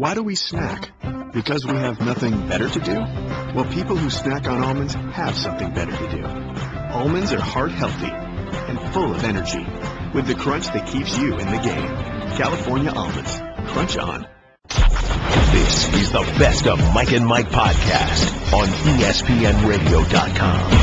Why do we snack? Because we have nothing better to do? Well, people who snack on almonds have something better to do. Almonds are heart healthy and full of energy, with the crunch that keeps you in the game. California almonds. Crunch on. This is the Best of Mike and Mike podcast on ESPNradio.com.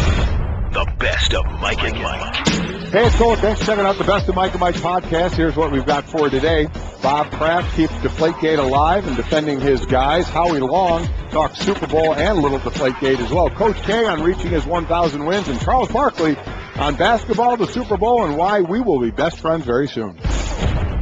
The Best of Mike and Mike. Hey, it's Cole. Thanks for checking out the Best of Mike and Mike podcast. Here's what we've got for today. Bob Kraft keeps Deflategate alive and defending his guys. Howie Long talks Super Bowl and little Deflategate as well. Coach K on reaching his 1,000 wins, and Charles Barkley on basketball, the Super Bowl, and why we will be best friends very soon.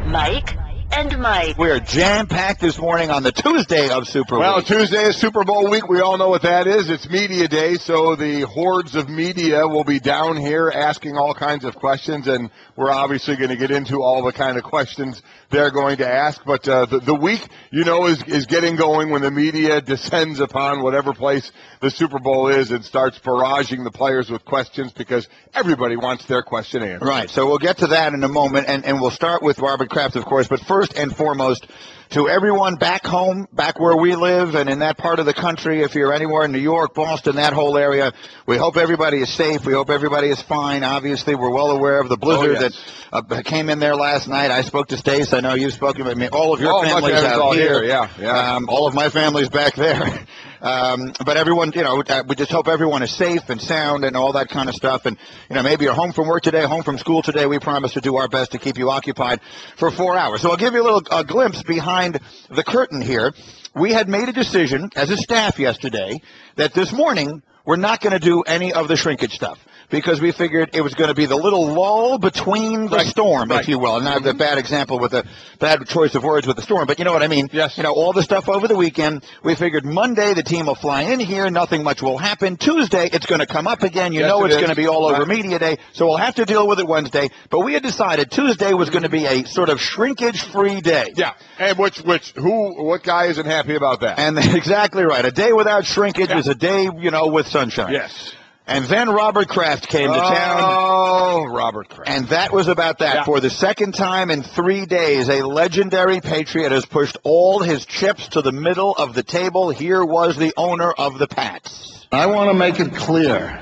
Mike and Mike. We are jam-packed this morning on the Tuesday of Super Bowl. Well, Tuesday is Super Bowl week. We all know what that is. It's media day, so the hordes of media will be down here asking all kinds of questions, and we're obviously going to get into all the kind of questions they're going to ask. But the week, you know, is getting going when the media descends upon whatever place the Super Bowl is and starts barraging the players with questions because everybody wants their question answered. Right, so we'll get to that in a moment, and we'll start with Robert Kraft, of course. But first and foremost, to everyone back home, back where we live and in that part of the country, if you're anywhere in New York, Boston, that whole area, we hope everybody is safe. We hope everybody is fine. Obviously, we're well aware of the blizzard that came in there last night. I spoke to Stace. I know you've spoken with me. All of your families out here. Yeah. All of my family's back there. But everyone, you know, we just hope everyone is safe and sound and all that kind of stuff. And, you know, maybe you're home from work today, home from school today. We promise to do our best to keep you occupied for 4 hours. So I'll give you a glimpse behind the curtain here. We had made a decision as a staff yesterday that this morning we're not going to do any of the shrinkage stuff, because we figured it was going to be the little lull between the storm, if you will. And not a bad example with a bad choice of words with the storm, but you know what I mean. Yes. You know, all the stuff over the weekend, we figured Monday the team will fly in here, nothing much will happen. Tuesday it's going to come up again. You know it's going to be all over media day, so we'll have to deal with it Wednesday. But we had decided Tuesday was going to be a sort of shrinkage-free day. Yeah, and what guy isn't happy about that? And exactly right. A day without shrinkage is a day, you know, with sunshine. Yes. And then Robert Kraft came to town. Oh, Robert Kraft. And that was about that. Yeah. For the second time in 3 days, a legendary Patriot has pushed all his chips to the middle of the table. Here was the owner of the Pats. I want to make it clear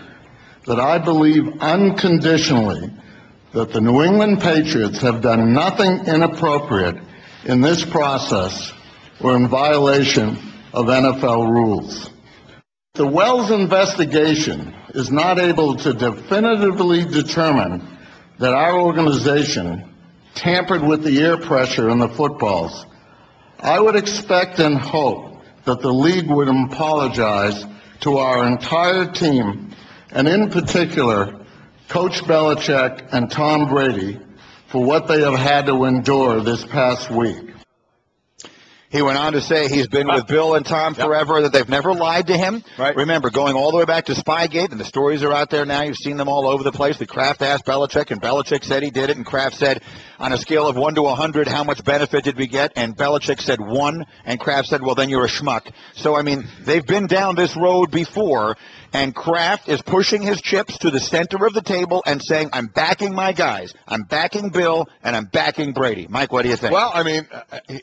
that I believe unconditionally that the New England Patriots have done nothing inappropriate in this process or in violation of NFL rules. The Wells investigation is not able to definitively determine that our organization tampered with the air pressure in the footballs. I would expect and hope that the league would apologize to our entire team, and in particular, Coach Belichick and Tom Brady, for what they have had to endure this past week. He went on to say he's been with Bill and Tom forever, that they've never lied to him. Right. Remember, going all the way back to Spygate, and the stories are out there now. You've seen them all over the place. The Kraft asked Belichick, and Belichick said he did it, and Kraft said, on a scale of 1 to 100, how much benefit did we get? And Belichick said 1, and Kraft said, well, then you're a schmuck. So, I mean, they've been down this road before, and Kraft is pushing his chips to the center of the table and saying, I'm backing my guys. I'm backing Bill, and I'm backing Brady. Mike, what do you think? Well, I mean,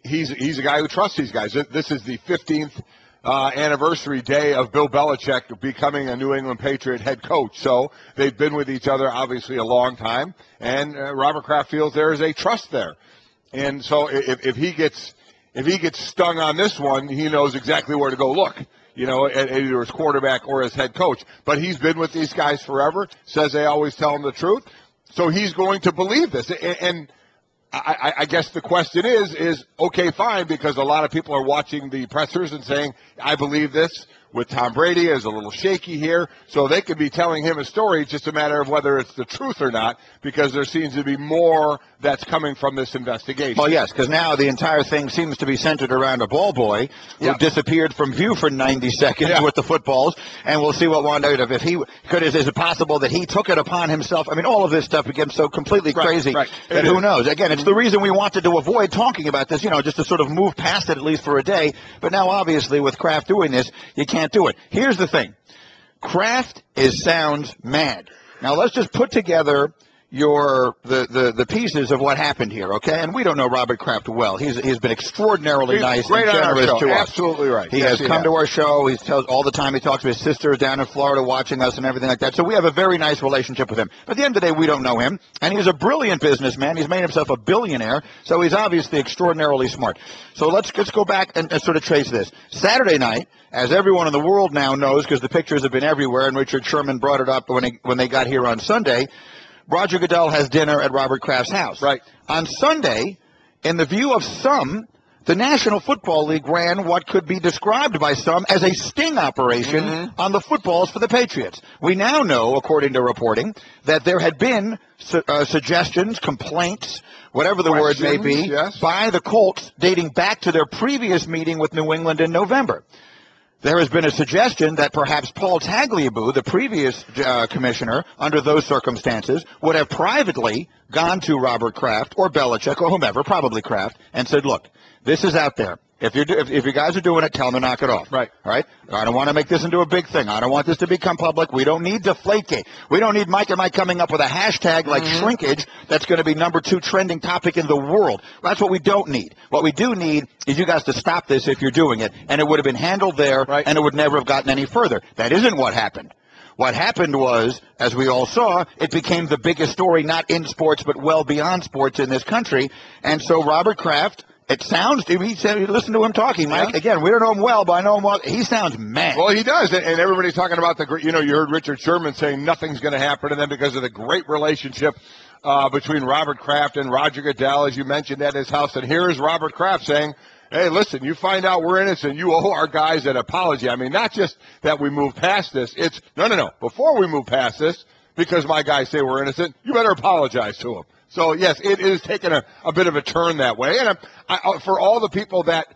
he's a guy who trusts these guys. This is the 15th anniversary day of Bill Belichick becoming a New England Patriot head coach. So they've been with each other, obviously, a long time. And Robert Kraft feels there is a trust there. And so if he gets stung on this one, he knows exactly where to go look, you know, at either his quarterback or his head coach. But he's been with these guys forever, says they always tell him the truth. So he's going to believe this. And I guess the question is, okay, fine, because a lot of people are watching the pressers and saying, I believe this. With Tom Brady is a little shaky here, so they could be telling him a story. It's just a matter of whether it's the truth or not, because there seems to be more that's coming from this investigation. Well, yes, because now the entire thing seems to be centered around a ball boy who disappeared from view for 90 seconds with the footballs, and we'll see what wound up. If he could, is it possible that he took it upon himself? I mean, all of this stuff becomes so completely crazy that who knows? Again, it's the reason we wanted to avoid talking about this, you know, just to sort of move past it at least for a day. But now, obviously, with Kraft doing this, you can't do it. Here's the thing. Kraft sounds mad. Now, let's just put together, the pieces of what happened here, okay? And we don't know Robert Kraft well. He's been extraordinarily nice and generous to us. Absolutely right. He has come to our show. He tells all the time. He talks to his sisters down in Florida watching us and everything like that. So we have a very nice relationship with him. But at the end of the day, we don't know him. And he's a brilliant businessman. He's made himself a billionaire. So he's obviously extraordinarily smart. So let's go back and sort of trace this. Saturday night, as everyone in the world now knows because the pictures have been everywhere, and Richard Sherman brought it up when they got here on Sunday, Roger Goodell has dinner at Robert Kraft's house. Right. On Sunday, in the view of some, the National Football League ran what could be described by some as a sting operation on the footballs for the Patriots. We now know, according to reporting, that there had been suggestions, complaints, whatever the word may be, by the Colts dating back to their previous meeting with New England in November. There has been a suggestion that perhaps Paul Tagliabue, the previous commissioner, under those circumstances, would have privately gone to Robert Kraft or Belichick or whomever, probably Kraft, and said, look, this is out there. If you guys are doing it, tell them to knock it off. Right. All right? I don't want to make this into a big thing. I don't want this to become public. We don't need Deflategate. We don't need Mike and Mike coming up with a hashtag like shrinkage that's going to be #2 trending topic in the world. That's what we don't need. What we do need is you guys to stop this if you're doing it, and it would have been handled there, and it would never have gotten any further. That isn't what happened. What happened was, as we all saw, it became the biggest story, not in sports, but well beyond sports in this country. And so Robert Kraft, it sounds, he said, listen to him talking, Mike. Yeah. Again, we don't know him well, but I know him well. He sounds mad. Well, he does. And everybody's talking about you heard Richard Sherman saying nothing's going to happen to them because of the great relationship between Robert Kraft and Roger Goodell, as you mentioned, at his house. And here's Robert Kraft saying, hey, listen, you find out we're innocent, you owe our guys an apology. I mean, not just that we move past this. It's, no. Before we move past this, because my guys say we're innocent, you better apologize to them. So, yes, it is taking a bit of a turn that way. And for all the people that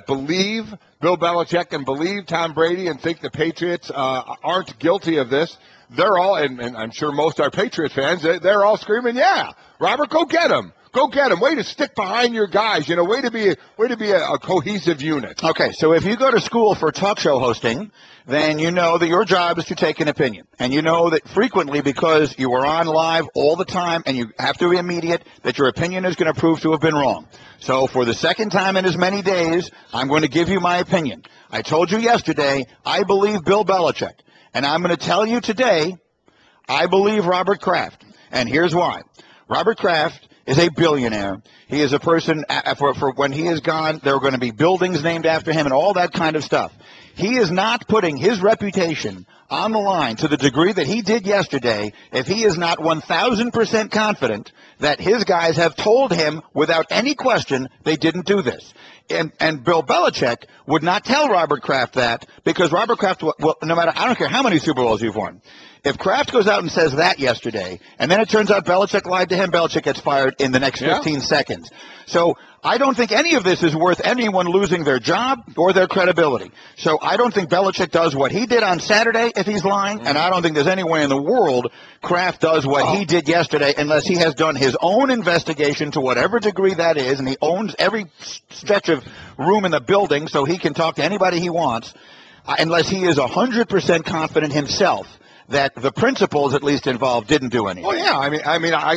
believe Bill Belichick and believe Tom Brady and think the Patriots aren't guilty of this, they're all, and I'm sure most are Patriot fans, they're all screaming, yeah, Robert, go get him. Go get him. Way to stick behind your guys. Way to be a cohesive unit. Okay, so if you go to school for talk show hosting, then you know that your job is to take an opinion. And you know that frequently, because you are on live all the time and you have to be immediate, that your opinion is going to prove to have been wrong. So for the second time in as many days, I'm going to give you my opinion. I told you yesterday, I believe Bill Belichick. And I'm going to tell you today, I believe Robert Kraft. And here's why. Robert Kraft is a billionaire. He is a person, for when he is gone, there are going to be buildings named after him and all that kind of stuff. He is not putting his reputation on the line to the degree that he did yesterday if he is not 1,000% confident that his guys have told him without any question they didn't do this. And Bill Belichick would not tell Robert Kraft that because Robert Kraft, well, no matter, I don't care how many Super Bowls you've won. If Kraft goes out and says that yesterday, and then it turns out Belichick lied to him, Belichick gets fired in the next 15 seconds. So I don't think any of this is worth anyone losing their job or their credibility. So I don't think Belichick does what he did on Saturday if he's lying, and I don't think there's any way in the world Kraft does what he did yesterday unless he has done his own investigation to whatever degree that is, and he owns every stretch of room in the building so he can talk to anybody he wants, unless he is 100% confident himself that the principals, at least involved, didn't do anything. Well, yeah,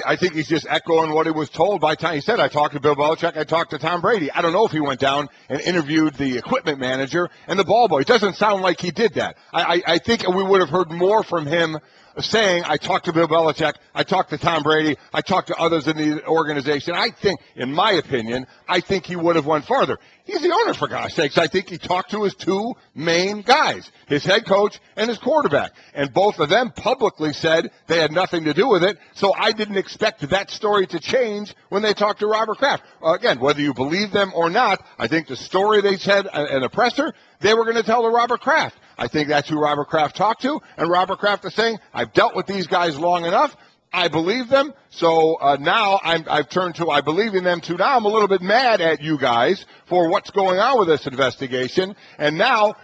I think he's just echoing what he was told by Tom. He said, I talked to Bill Belichick, I talked to Tom Brady. I don't know if he went down and interviewed the equipment manager and the ball boy. It doesn't sound like he did that. I think we would have heard more from him saying, I talked to Bill Belichick, I talked to Tom Brady, I talked to others in the organization. I think, in my opinion, I think he would have went farther. He's the owner, for God's sakes. I think he talked to his two main guys, his head coach and his quarterback. And both of them publicly said they had nothing to do with it. So I didn't expect that story to change when they talked to Robert Kraft. Again, whether you believe them or not, I think the story they said in the presser, they were going to tell to Robert Kraft. I think that's who Robert Kraft talked to. And Robert Kraft is saying, I've dealt with these guys long enough. I believe them. So now I've turned to I believe in them too. Now I'm a little bit mad at you guys for what's going on with this investigation. And now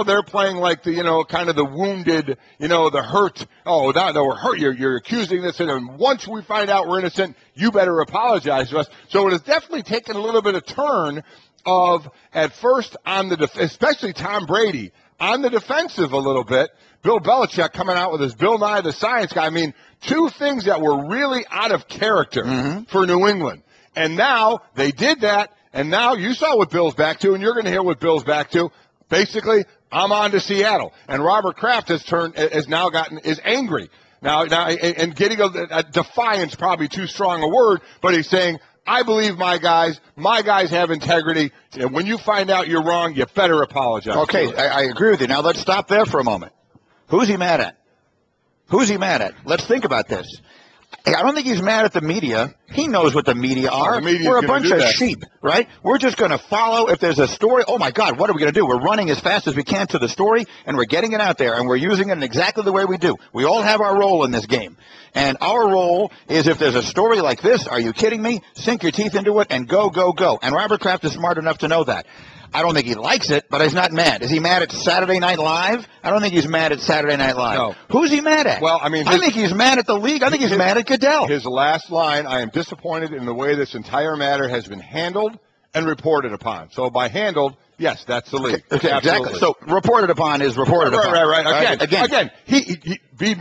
they're playing like the, kind of the wounded, the hurt. Oh, no, we're hurt. You're accusing this. And once we find out we're innocent, you better apologize to us. So it has definitely taken a little bit of turn of, at first, on the especially Tom Brady, on the defensive a little bit. Bill Belichick coming out with his Bill Nye the Science Guy. I mean, two things that were really out of character for New England. And now they did that, and now you saw what Bill's back to, and you're going to hear what Bill's back to. Basically, I'm on to Seattle. And Robert Kraft is angry. Now, and getting a defiance, probably too strong a word, but he's saying, I believe my guys have integrity, and when you find out you're wrong, you better apologize. Okay, I agree with you. Now, let's stop there for a moment. Who's he mad at? Who's he mad at? Let's think about this. I don't think he's mad at the media. He knows what the media are. We're a bunch of sheep, right? We're just going to follow. If there's a story, oh, my God, what are we going to do? We're running as fast as we can to the story, and we're getting it out there, and we're using it in exactly the way we do. We all have our role in this game. And our role is, if there's a story like this, are you kidding me? Sink your teeth into it and go, go, go. And Robert Kraft is smart enough to know that. I don't think he likes it, but he's not mad. Is he mad at Saturday Night Live? I don't think he's mad at Saturday Night Live. No. Who's he mad at? Well, I mean, I think he's mad at the league. I think he's mad at Goodell. His last line, I am disappointed in the way this entire matter has been handled and reported upon. So by handled, yes, that's the league. Okay, exactly. So reported upon is reported upon. Right. Again, he be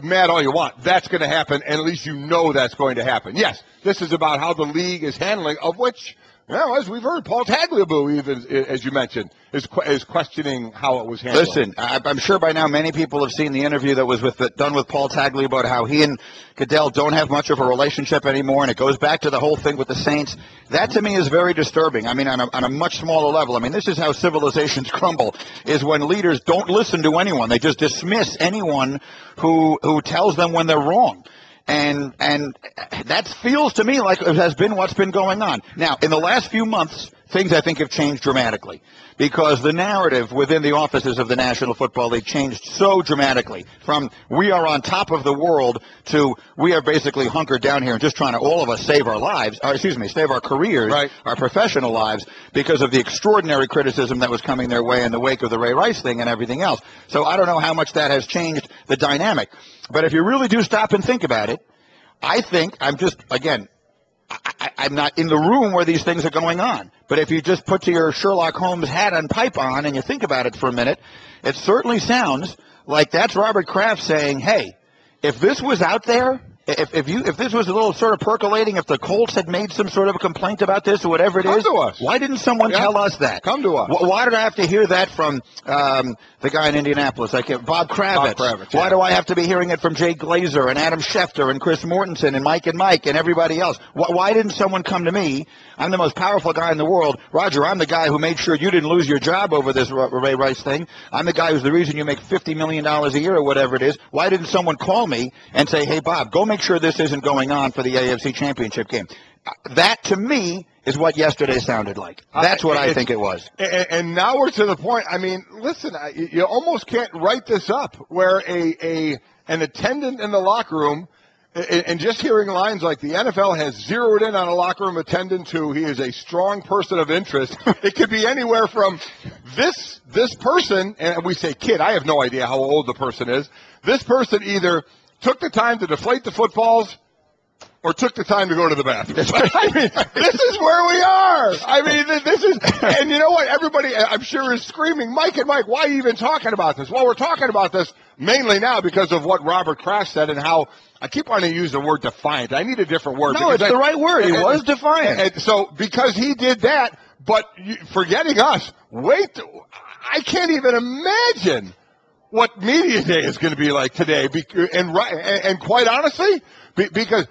mad all you want. That's going to happen, and at least you know that's going to happen. Yes, this is about how the league is handling, of which, well, as we've heard, Paul Tagliabue, even as you mentioned, is questioning how it was handled. Listen, I'm sure by now many people have seen the interview that was done with Paul Tagliabue about how he and Goodell don't have much of a relationship anymore, and it goes back to the whole thing with the Saints. That, to me, is very disturbing. I mean, on a much smaller level. I mean, this is how civilizations crumble, is when leaders don't listen to anyone. They just dismiss anyone who tells them when they're wrong. And that feels to me like it has been what's been going on. Now, in the last few months, things I think have changed dramatically because the narrative within the offices of the National Football League changed so dramatically from we are on top of the world to we are basically hunkered down here and just trying to all of us save our lives, save our careers, right, our professional lives because of the extraordinary criticism that was coming their way in the wake of the Ray Rice thing and everything else. So I don't know how much that has changed the dynamic. But if you really do stop and think about it, I think I'm not in the room where these things are going on. But if you just put your Sherlock Holmes hat and pipe on and you think about it for a minute, it certainly sounds like that's Robert Kraft saying, hey, if this was out there, if this was a little sort of percolating, if the Colts had made some sort of a complaint about this or whatever it is, come to us. Why didn't someone tell us that? Come to us. Why did I have to hear that from the guy in Indianapolis, Bob Kravitz? Why do I have to be hearing it from Jay Glazer and Adam Schefter and Chris Mortensen and Mike and everybody else? Why didn't someone come to me? I'm the most powerful guy in the world. Roger, I'm the guy who made sure you didn't lose your job over this Ray Rice thing. I'm the guy who's the reason you make $50 million a year or whatever it is. Why didn't someone call me and say, hey, Bob, go make sure this isn't going on for the AFC Championship game? That, to me, is what yesterday sounded like. That's what I think it was. And now we're to the point, I mean, listen, you almost can't write this up where an attendant in the locker room, and just hearing lines like the NFL has zeroed in on a locker room attendant who he is a strong person of interest. It could be anywhere from this person, and we say kid, I have no idea how old the person is. This person either took the time to deflate the footballs or took the time to go to the bathroom. I mean, this is where we are. I mean, this is, and you know what? Everybody, I'm sure, is screaming, Mike, why are you even talking about this? Well, we're talking about this mainly now because of what Robert Kraft said and how I keep wanting to use the word defiant. I need a different word. No, it's the right word. He was defiant. And so because he did that, but forgetting us, I can't even imagine what media day is going to be like today. And quite honestly, because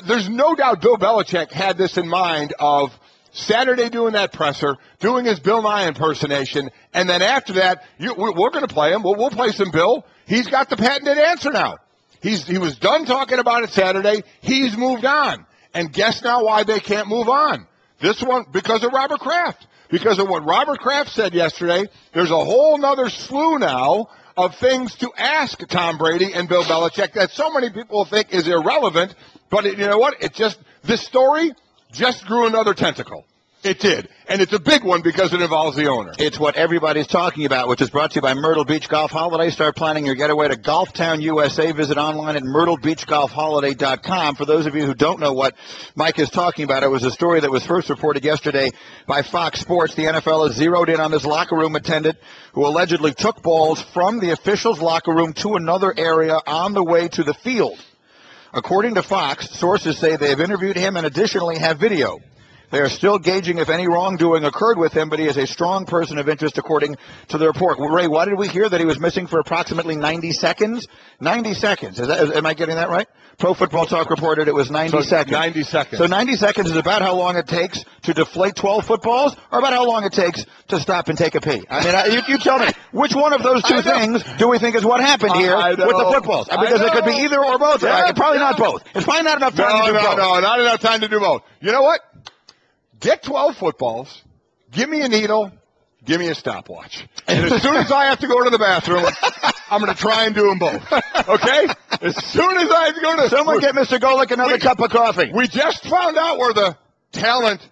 there's no doubt Bill Belichick had this in mind of Saturday doing that presser, doing his Bill Nye impersonation, and then after that, we're going to play him. We'll play some Bill. He's got the patented answer now. He was done talking about it Saturday. He's moved on. And guess now why they can't move on. This one, because of Robert Kraft. Because of what Robert Kraft said yesterday, there's a whole nother slew now of things to ask Tom Brady and Bill Belichick that so many people think is irrelevant. But you know what? This story just grew another tentacle. It did. And it's a big one because it involves the owner. It's what everybody's talking about, which is brought to you by Myrtle Beach Golf Holiday. Start planning your getaway to Golftown, USA. Visit online at myrtlebeachgolfholiday.com. For those of you who don't know what Mike is talking about, it was a story that was first reported yesterday by Fox Sports. The NFL has zeroed in on this locker room attendant who allegedly took balls from the officials' locker room to another area on the way to the field. According to Fox, sources say they have interviewed him and additionally have video. They are still gauging if any wrongdoing occurred with him, but he is a strong person of interest, according to the report. Ray, why did we hear that he was missing for approximately 90 seconds? 90 seconds. Am I getting that right? Pro Football Talk reported it was 90 seconds. 90 seconds. So 90 seconds is about how long it takes to deflate 12 footballs, or about how long it takes to stop and take a pee? I mean, you tell me, which one of those two things do we think is what happened here with the footballs? Because it could be either or both. Yeah, probably not both. It's probably not enough time to do both. No, not enough time to do both. You know what? Get 12 footballs, give me a needle, give me a stopwatch. And as soon as I have to go to the bathroom, I'm going to try and do them both. Okay? As soon as I have to go to... Someone get Mr. Golick another cup of coffee. We just found out where the talent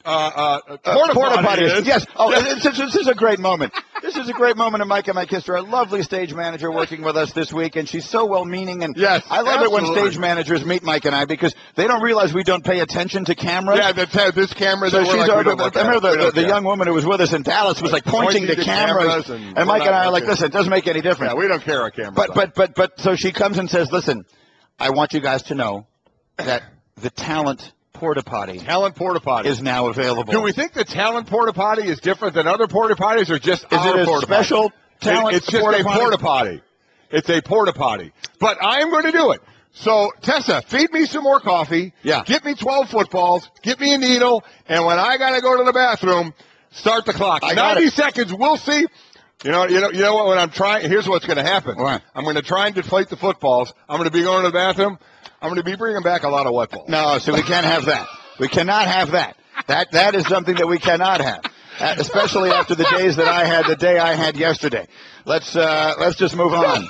porta potty is. Yes. Oh, this is a great moment. This is a great moment in Mike and Mike history. Our lovely stage manager working with us this week, and she's so well-meaning. And yes, I love absolutely. it when stage managers meet Mike and I because they don't realize we don't pay attention to cameras. Yeah, this camera. So she's I remember the young woman who was with us in Dallas was like pointing to cameras, and Mike and I are like, listen, it doesn't make any difference. Yeah, we don't care what cameras. But so she comes and says, listen, I want you guys to know that the talent porta potty is now available. Do we think the talent porta potty is different than other porta potties, or just is it a special talent? It's just a porta potty. It's a porta potty. But I am going to do it. So Tessa, feed me some more coffee. Yeah. Get me 12 footballs. Get me a needle. And when I got to go to the bathroom, start the clock. 90 seconds. We'll see. You know what? When I'm trying, here's what's going to happen. What? I'm going to try and deflate the footballs. I'm going to be going to the bathroom. I'm going to be bringing back a lot of wet balls. No, so we can't have that. We cannot have that. That is something that we cannot have, especially after the days that I had, the day I had yesterday. Let's just move on.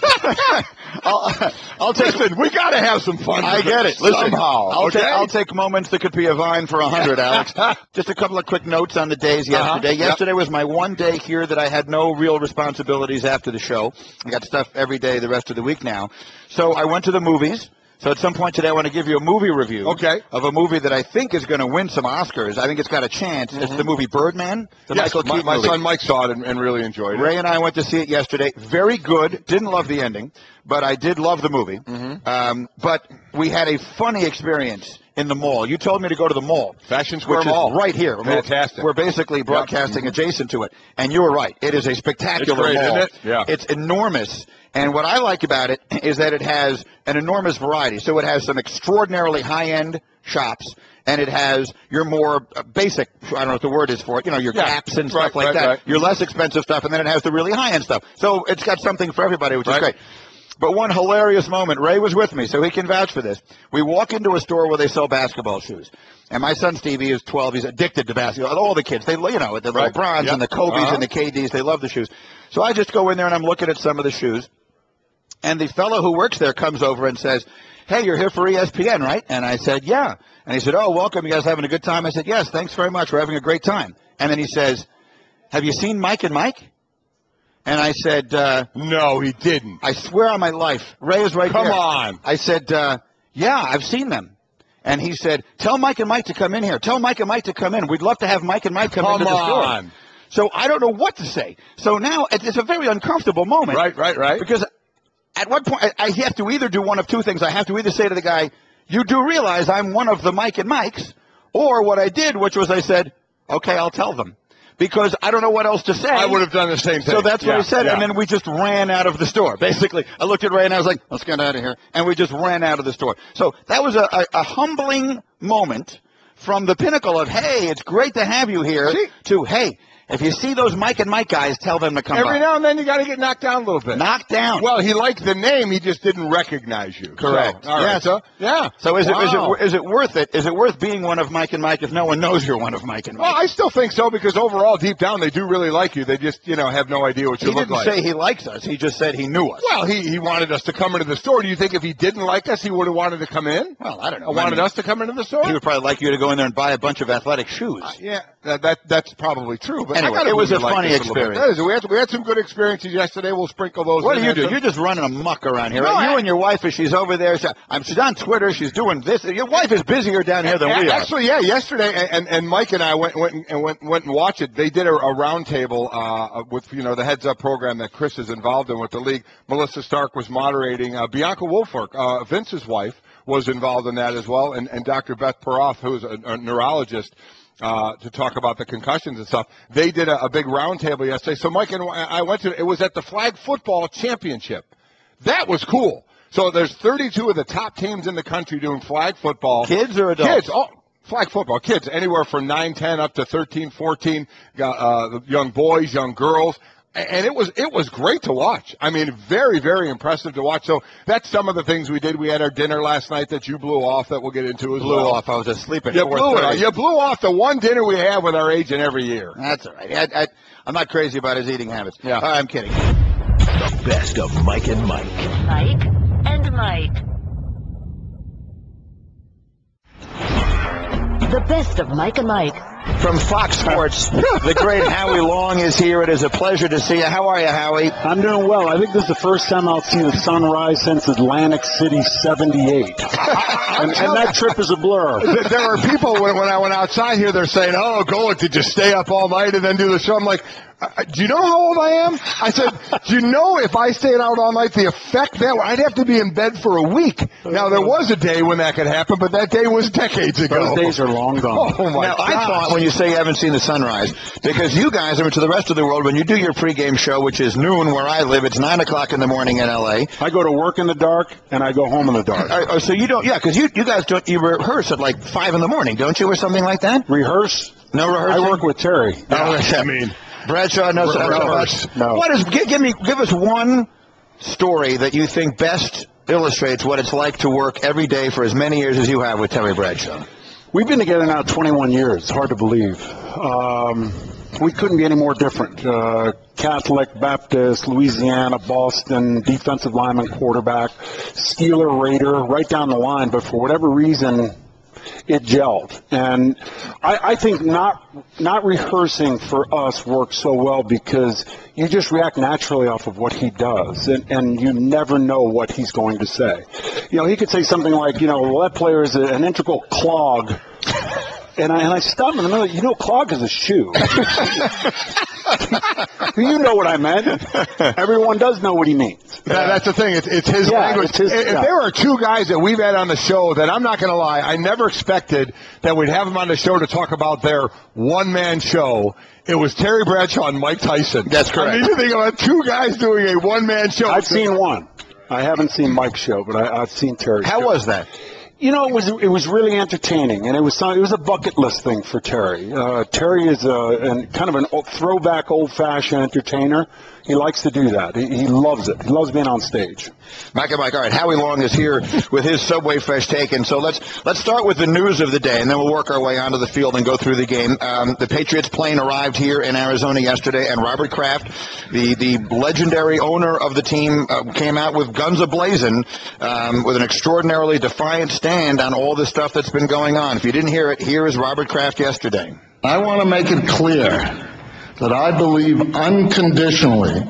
Listen, we got to have some fun. I get it. Listen, somehow. I'll take moments that could be a vine for 100, Alex. Just a couple of quick notes on the days yesterday. Yesterday was my one day here that I had no real responsibilities after the show. I got stuff every day the rest of the week now. So I went to the movies. So at some point today, I want to give you a movie review of a movie that I think is going to win some Oscars. I think it's got a chance. Mm-hmm. It's the movie Birdman, the Michael Keaton movie. My son Mike saw it and really enjoyed it. Ray and I went to see it yesterday. Very good. Didn't love the ending, but I did love the movie. Mm-hmm. But we had a funny experience in the mall. You told me to go to the mall. Fashion Square Mall. Right here. Fantastic. We're basically broadcasting adjacent to it. And you were right. It is a spectacular mall. Isn't it? Yeah. It's enormous. And what I like about it is that it has an enormous variety. So it has some extraordinarily high-end shops, and it has your more basic, I don't know what the word is for it, your Gaps and stuff like that. Right. Your less expensive stuff, and then it has the really high-end stuff. So it's got something for everybody, which is great. But one hilarious moment, Ray was with me, so he can vouch for this. We walk into a store where they sell basketball shoes. And my son Stevie is 12. He's addicted to basketball. All the kids, the LeBrons and the Kobe's and the KDs, they love the shoes. So I just go in there and I'm looking at some of the shoes. And the fellow who works there comes over and says, hey, you're here for ESPN, right? And I said, yeah. And he said, oh, welcome. You guys having a good time? I said, yes, thanks very much. We're having a great time. And then he says, have you seen Mike and Mike? And I said, no, he didn't. I swear on my life. Ray is right there. Come on. I said, yeah, I've seen them. And he said, tell Mike and Mike to come in here. Tell Mike and Mike to come in. We'd love to have Mike and Mike come into the store. On. So I don't know what to say. So now it's a very uncomfortable moment. Right. Because at what point I have to either do one of two things. I have to either say to the guy, you do realize I'm one of the Mike and Mikes, or what I did, which was I said, okay, I'll tell them. Because I don't know what else to say. I would have done the same thing. So that's what I said, and then we just ran out of the store. Basically, I looked at Ray and I was like, let's get out of here. And we just ran out of the store. So that was a humbling moment from the pinnacle of, hey, it's great to have you here, to, hey, If you see those Mike and Mike guys, tell them to come Every by. now and then you got to get knocked down a little bit. Knocked down. Well, he liked the name. He just didn't recognize you. Correct. So, all right. So, yeah. So is it worth it? Is it worth being one of Mike and Mike if no one knows you're one of Mike and Mike? Well, I still think so because overall, deep down, they do really like you. They just, have no idea what you look like. He didn't say he likes us. He just said he knew us. Well, he wanted us to come into the store. Do you think if he didn't like us, he would have wanted to come in? Well, I don't know. Wanted us to come into the store? He would probably like you to go in there and buy a bunch of athletic shoes. Yeah, that's probably true. But anyway, it was a funny experience. We had some good experiences yesterday. We'll sprinkle those. What do you do? You're just running amok around here. Right? You and your wife, as she's over there. She's on Twitter. She's doing this. Your wife is busier down here than we are. Actually, yeah. Yesterday, and Mike and I went and watched it. They did a roundtable with the Heads Up program that Chris is involved in with the league. Melissa Stark was moderating. Bianca Woolfolk, Vince's wife, was involved in that as well, and Dr. Beth Peroff, who's a neurologist. To talk about the concussions and stuff. They did a big roundtable yesterday. So Mike and I went to it was at the Flag Football Championship. That was cool. So there's 32 of the top teams in the country doing flag football. Kids or adults? Kids. Oh, flag football. Kids. Anywhere from 9, 10 up to 13, 14. Young boys, young girls. And it was great to watch. I mean, very, very impressive to watch. So that's some of the things we did. We had our dinner last night that you blew off that we'll get into as well. Blew off. I was asleep at 4:30. You blew off the one dinner we have with our agent every year. That's all right. I'm not crazy about his eating habits. Yeah. I'm kidding. The best of Mike and Mike. Mike and Mike. The best of Mike and Mike. From Fox Sports, the great Howie Long is here. It is a pleasure to see you. How are you, Howie? I'm doing well. I think this is the first time I'll see the sun rise since Atlantic City '78. and that trip is a blur. There are people, when I went outside here, they're saying, oh, Golick, did you stay up all night and then do the show? I'm like, do you know how old I am? I said, do you know if I stayed out all night, the effect that I'd have to be in bed for a week. Now, there was a day when that could happen, but that day was decades ago. Those days are long gone. Oh, my now, God. I thought when you say you haven't seen the sunrise, because you guys, to the rest of the world, when you do your pregame show, which is noon where I live, it's 9 o'clock in the morning in L.A. I go to work in the dark, and I go home in the dark. So you don't, because you guys don't, you rehearse at like 5 in the morning, don't you, or something like that? Rehearse? No rehearsing? I work with Terry. Bradshaw knows No. Give us one story that you think best illustrates what it's like to work every day for as many years as you have with Terry Bradshaw. We've been together now 21 years. It's hard to believe. We couldn't be any more different. Catholic, Baptist, Louisiana, Boston, defensive lineman, quarterback, Steeler, Raider, right down the line. But for whatever reason, it gelled. And I think not rehearsing for us works so well because you just react naturally off of what he does, and you never know what he's going to say. He could say something like, well, that player is an integral clog. And I stopped in the middle. Clog is a shoe. You know what I meant. Everyone does know what he means. That's the thing. It's his language. If there are two guys that we've had on the show that I'm not going to lie, I never expected that we'd have them on the show to talk about their one-man show. It was Terry Bradshaw and Mike Tyson. That's correct. I mean, you think about two guys doing a one-man show. I've seen one. I haven't seen Mike's show, but I've seen Terry's show. How was that? It was really entertaining, and it was a bucket list thing for Terry. Terry is kind of a throwback, old-fashioned entertainer. He likes to do that. He loves it. He loves being on stage. Mike and Mike. All right, Howie Long is here with his Subway Fresh take, and so let's start with the news of the day, and then we'll work our way onto the field and go through the game. The Patriots plane arrived here in Arizona yesterday, and Robert Kraft, the legendary owner of the team, came out with guns a-blazing with an extraordinarily defiant stand on all the stuff that's been going on. If you didn't hear it, here is Robert Kraft yesterday. I want to make it clear that I believe unconditionally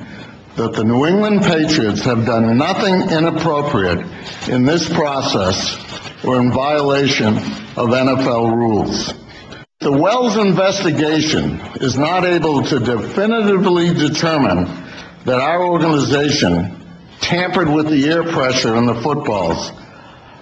that the New England Patriots have done nothing inappropriate in this process or in violation of NFL rules. The Wells investigation is not able to definitively determine that our organization tampered with the air pressure in the footballs.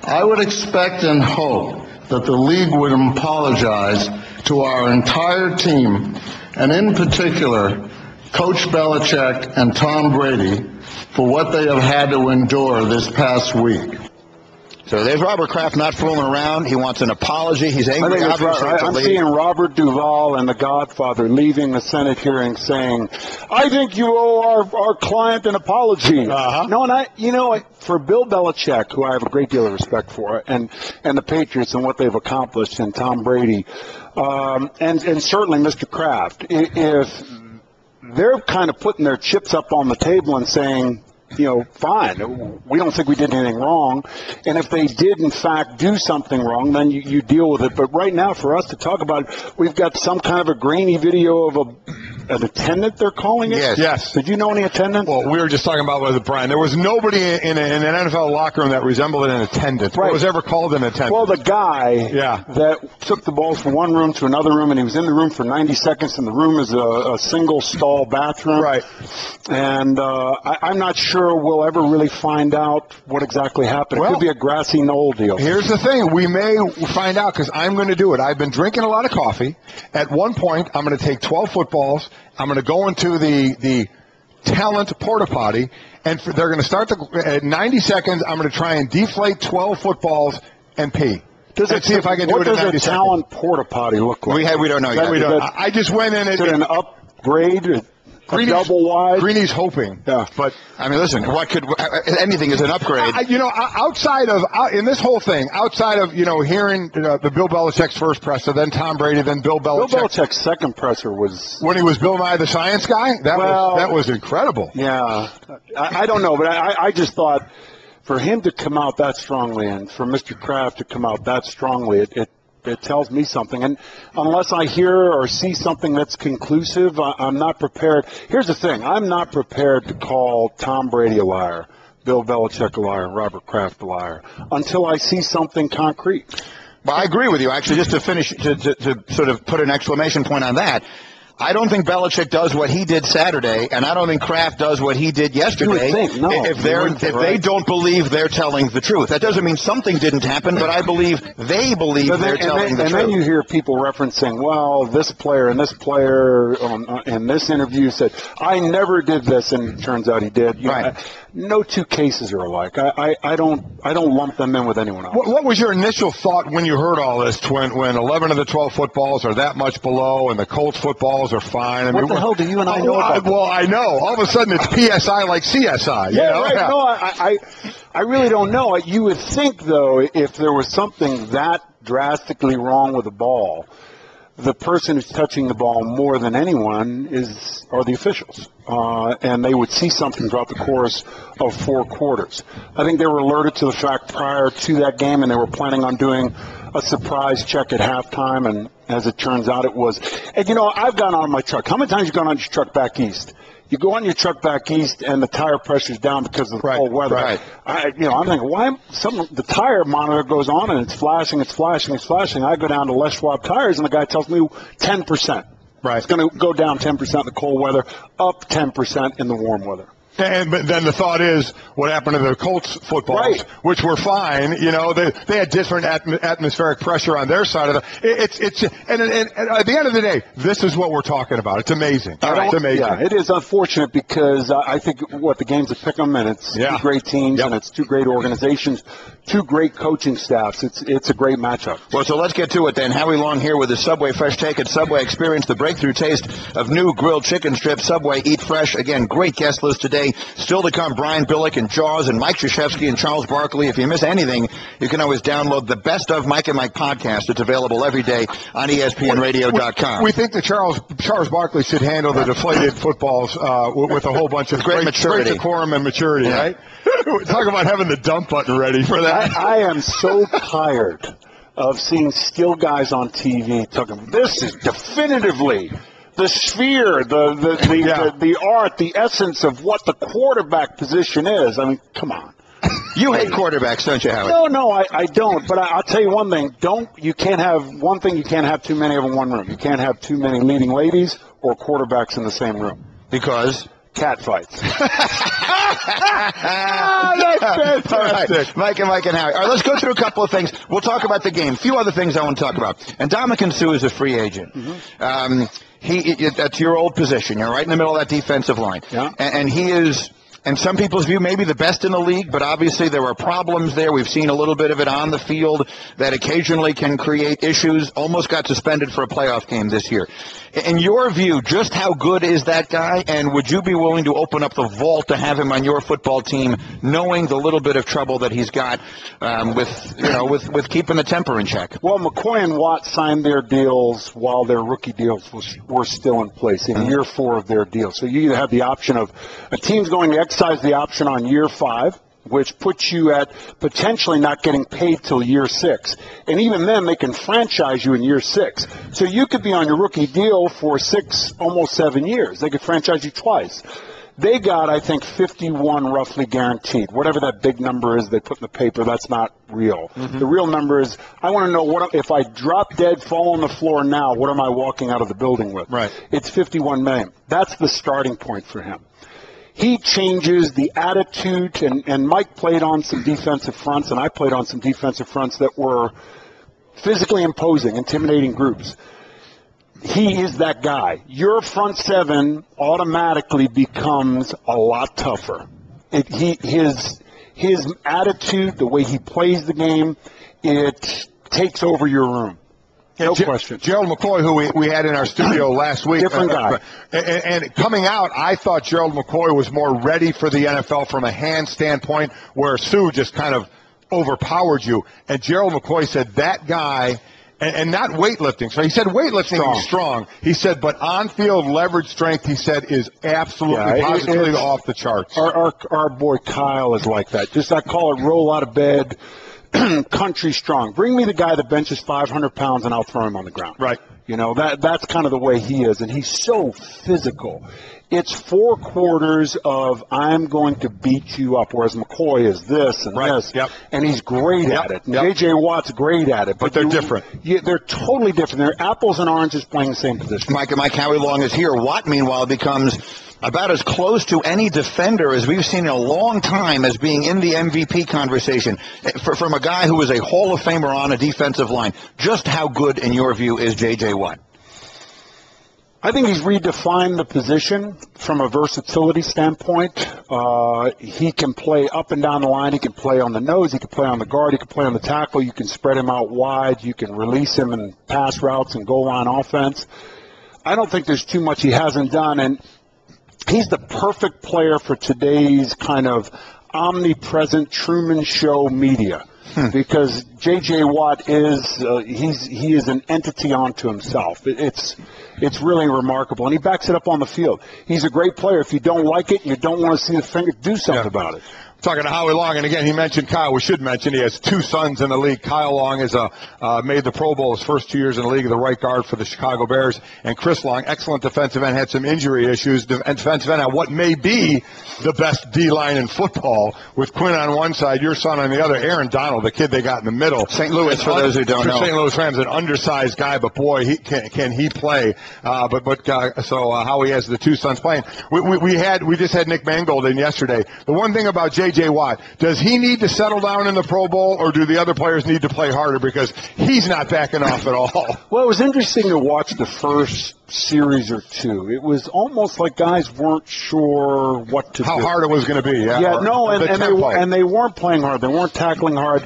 I would expect and hope that the league would apologize to our entire team, and in particular, Coach Belichick and Tom Brady, for what they have had to endure this past week. So there's Robert Kraft not fooling around. He wants an apology. He's angry. I'm seeing Robert Duvall and the Godfather leaving the Senate hearing saying, I think you owe our client an apology. No, and for Bill Belichick, who I have a great deal of respect for, and the Patriots and what they've accomplished, and Tom Brady, and certainly Mr. Kraft, if they're kind of putting their chips up on the table and saying, fine, we don't think we did anything wrong. And if they did, in fact, do something wrong, then you deal with it. But right now, for us to talk about it, we've got some kind of a grainy video of an attendant, they're calling it? Yes. Did you know any attendant? Well, we were just talking about with Brian. There was nobody in an NFL locker room that resembled an attendant. Right. What was ever called an attendant? Well, the guy that took the balls from one room to another room, and he was in the room for 90 seconds, and the room is a single-stall bathroom. Right. And I'm not sure we'll ever really find out what exactly happened. It could be a grassy knoll deal. Here's the thing. We may find out because I'm going to do it. I've been drinking a lot of coffee. At one point, I'm going to take 12 footballs. I'm going to go into the talent porta potty, and they're going to start at 90 seconds. I'm going to try and deflate 12 footballs and pee. See if I can do it in 90 seconds. What does a talent porta potty look like? We don't know yet. I just went in and... Is it an upgrade? Double wide. Greeny's hoping. Yeah. But I mean, listen, anything is an upgrade. Outside of in this whole thing, outside of hearing the Bill Belichick's first presser, then Tom Brady, then Bill Belichick. Bill Belichick's second presser was when he was Bill Nye the Science Guy. That was incredible. Yeah. I don't know, but I just thought for him to come out that strongly and for Mr. Kraft to come out that strongly, it tells me something. And unless I hear or see something that's conclusive, I'm not prepared. Here's the thing. I'm not prepared to call Tom Brady a liar, Bill Belichick a liar, and Robert Kraft a liar until I see something concrete. Well, I agree with you. Actually, just to finish, to sort of put an exclamation point on that, I don't think Belichick does what he did Saturday, and I don't think Kraft does what he did yesterday. You would think, no. If they don't believe they're telling the truth. That doesn't mean something didn't happen, but I believe they believe they're telling the truth. And then you hear people referencing, well, this player and this player in this interview said, I never did this, and it turns out he did. Right. No two cases are alike. I don't lump them in with anyone else. What was your initial thought when you heard all this? When 11 of the 12 footballs are that much below, and the Colts footballs are fine. What the hell do you and I know about that? Well, I know. All of a sudden, it's PSI like CSI. Right. No, I really don't know. You would think, though, if there was something that drastically wrong with the ball, the person who's touching the ball more than anyone are the officials. And they would see something throughout the course of 4 quarters. I think they were alerted to the fact prior to that game, and they were planning on doing a surprise check at halftime, and as it turns out, it was. And, I've gone on my truck. How many times have you gone on your truck back east? You go on your truck back east, and the tire pressure's down because of the cold weather. Right. I'm thinking, why? The tire monitor goes on, and it's flashing. I go down to Les Schwab Tires, and the guy tells me 10%. Right. It's going to go down 10% in the cold weather, up 10% in the warm weather. But then the thought is, what happened to the Colts footballs, which were fine? They had different atmospheric pressure on their side of the. And at the end of the day, this is what we're talking about. It's amazing. It's amazing. Yeah, it is unfortunate because I think the game's a pick'em, and it's 2 great teams, and it's 2 great organizations, 2 great coaching staffs. It's a great matchup. Well, so let's get to it then. Howie Long here with the Subway Fresh Take at Subway. Experience the breakthrough taste of new grilled chicken strips. Subway, eat fresh. Again, great guest list today. Still to come, Brian Billick and Jaws and Mike Krzyzewski and Charles Barkley. If you miss anything, you can always download the Best of Mike and Mike podcast. It's available every day on ESPNradio.com. We think that Charles Barkley should handle the deflated footballs with a whole bunch of great decorum and maturity, right? Talk about having the dump button ready for that. I am so tired of seeing skill guys on TV talking, this is definitively the sphere, the art, the essence of what the quarterback position is. I mean, come on. You hate quarterbacks, don't you, Howard? No, I don't. But I'll tell you one thing. You can't have too many of them in one room. You can't have too many leading ladies or quarterbacks in the same room. Because? Cat fights. That's fantastic. Mike and Howie. All right, let's go through a couple of things. We'll talk about the game. A few other things I want to talk about. And Ndamukong Suh is a free agent. Mm-hmm. That's your old position. You're right in the middle of that defensive line. Yeah. And he is in some people's view, maybe the best in the league, but obviously there are problems there. We've seen a little bit of it on the field that occasionally can create issues. Almost got suspended for a playoff game this year. In your view, just how good is that guy, and would you be willing to open up the vault to have him on your football team, knowing the little bit of trouble that he's got with keeping the temper in check? Well, McCoy and Watt signed their deals while their rookie deals were still in place in year 4 of their deal. So you either have the option of a team's going to exercise the option on year 5, which puts you at potentially not getting paid till year 6. And even then, they can franchise you in year 6. So you could be on your rookie deal for 6, almost 7 years. They could franchise you twice. They got, I think, 51 roughly guaranteed. Whatever that big number is they put in the paper, that's not real. The real number is, I want to know, what if I drop dead, fall on the floor now, what am I walking out of the building with? Right. It's $51 million. That's the starting point for him. He changes the attitude, and Mike played on some defensive fronts, and I played on some defensive fronts that were physically imposing, intimidating groups. He is that guy. Your front seven automatically becomes a lot tougher. His attitude, the way he plays the game, it takes over your room. No question. Gerald McCoy, who we had in our studio last week. Different guy. And coming out, I thought Gerald McCoy was more ready for the NFL from a hand standpoint, where Sue just kind of overpowered you. And Gerald McCoy said that guy, and not weightlifting. So he said weightlifting is strong. He said, but on-field leverage strength, he said, is absolutely positively off the charts. Our boy Kyle is like that. Just, I call it roll out of bed. Country strong. Bring me the guy that benches 500 pounds and I'll throw him on the ground. Right. You know, that's kind of the way he is, and he's so physical. It's 4 quarters of I'm going to beat you up, whereas McCoy is this and this, and he's great at it. And J.J. Watt's great at it. But they're different. Yeah, they're totally different. They're apples and oranges playing the same position. Mike Howie Long is here. Watt, meanwhile, becomes about as close to any defender as we've seen in a long time as being in the MVP conversation from a guy who is a Hall of Famer on a defensive line. Just how good, in your view, is J.J. Watt? I think he's redefined the position from a versatility standpoint. He can play up and down the line. He can play on the nose. He can play on the guard. He can play on the tackle. You can spread him out wide. You can release him in pass routes and goal line offense. I don't think there's too much he hasn't done, and he's the perfect player for today's kind of omnipresent Truman Show media. Because J.J. Watt is he is an entity unto himself. It's really remarkable, and he backs it up on the field. He's a great player. If you don't like it, you don't want to see the finger, do something about it. Talking to Howie Long, and again, he mentioned Kyle. We should mention he has 2 sons in the league. Kyle Long is made the Pro Bowl his first 2 years in the league, the right guard for the Chicago Bears. And Chris Long, excellent defensive end, had some injury issues. And defensive end on what may be the best D-line in football, with Quinn on one side, your son on the other, Aaron Donald, the kid they got in the middle. St. Louis, for those who don't know. St. Louis Rams, an undersized guy, but boy, can he play. So Howie has the 2 sons playing. We just had Nick Mangold in yesterday. The one thing about J.J. Watt, does he need to settle down in the Pro Bowl, or do the other players need to play harder, because he's not backing off at all? Well, it was interesting to watch the first series or 2. It was almost like guys weren't sure what to do. How hard it was going to be. And they weren't playing hard. They weren't tackling hard.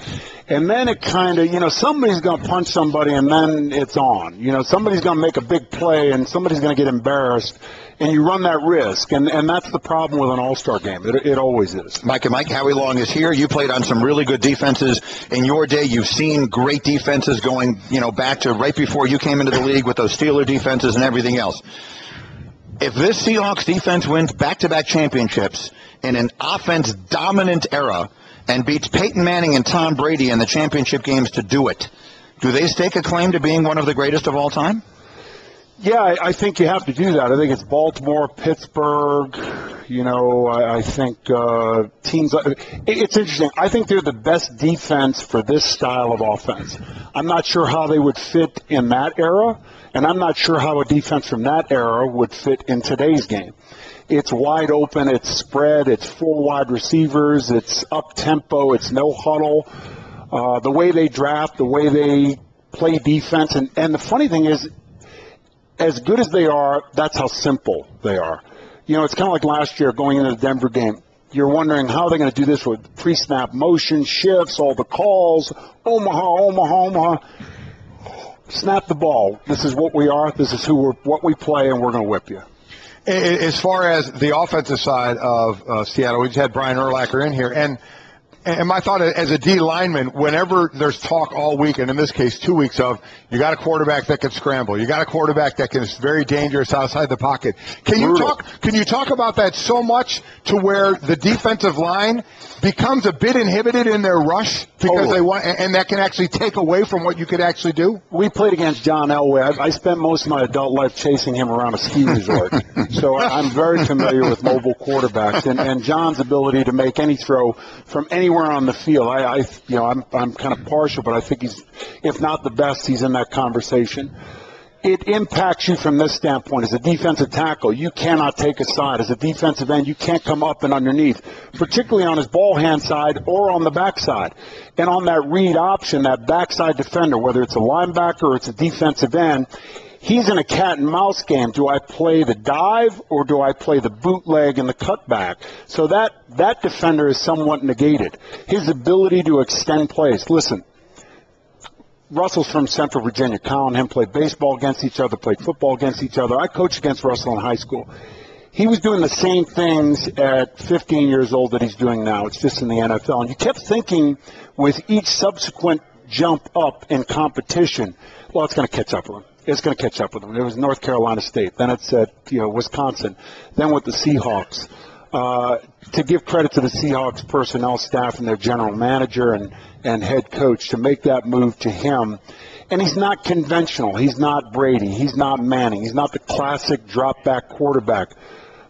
And then it kind of, somebody's going to punch somebody, and then it's on. Somebody's going to make a big play, and somebody's going to get embarrassed, and you run that risk. And that's the problem with an all-star game. It always is. Mike Howie Long is here. You played on some really good defenses in your day. You've seen great defenses going, back to right before you came into the league with those Steeler defenses and everything else. If this Seahawks defense wins back-to-back championships in an offense-dominant era and beats Peyton Manning and Tom Brady in the championship games to do it, do they stake a claim to being one of the greatest of all time? Yeah, I think you have to do that. I think it's Baltimore, Pittsburgh, I think teams. It's interesting. I think they're the best defense for this style of offense. I'm not sure how they would fit in that era, and I'm not sure how a defense from that era would fit in today's game. It's wide open, it's spread, it's 4 wide receivers, it's up-tempo, it's no huddle. The way they draft, the way they play defense, and the funny thing is, as good as they are, that's how simple they are. It's kind of like last year going into the Denver game. You're wondering how they're going to do this with pre-snap motion, shifts, all the calls, Omaha. Snap the ball. This is what we are. This is what we play, and we're going to whip you. As far as the offensive side of Seattle, we just had Brian Urlacher in here, and my thought as a D lineman, whenever there's talk all week, and in this case 2 weeks of, you got a quarterback that can scramble, you got a quarterback that is very dangerous outside the pocket. Can you talk about that so much to where the defensive line becomes a bit inhibited in their rush because they want, and that can actually take away from what you could actually do? We played against John Elway. I spent most of my adult life chasing him around a ski resort, so I'm very familiar with mobile quarterbacks and John's ability to make any throw from anywhere on the field. I'm kind of partial, but I think he's, if not the best, he's in that conversation. It impacts you from this standpoint. As a defensive tackle, you cannot take a side. As a defensive end, you can't come up and underneath, particularly on his ball hand side or on the backside. And on that read option, that backside defender, whether it's a linebacker or it's a defensive end, he's in a cat and mouse game. Do I play the dive or do I play the bootleg and the cutback? So that defender is somewhat negated. His ability to extend plays. Listen, Russell's from Central Virginia. Kyle and him played baseball against each other, played football against each other. I coached against Russell in high school. He was doing the same things at 15 years old that he's doing now. It's just in the NFL. And you kept thinking with each subsequent jump up in competition, well, it's going to catch up with him. It's going to catch up with them. It was North Carolina State. Then it's at Wisconsin. Then with the Seahawks. To give credit to the Seahawks personnel staff and their general manager and head coach to make that move to him. And he's not conventional. He's not Brady. He's not Manning. He's not the classic drop-back quarterback.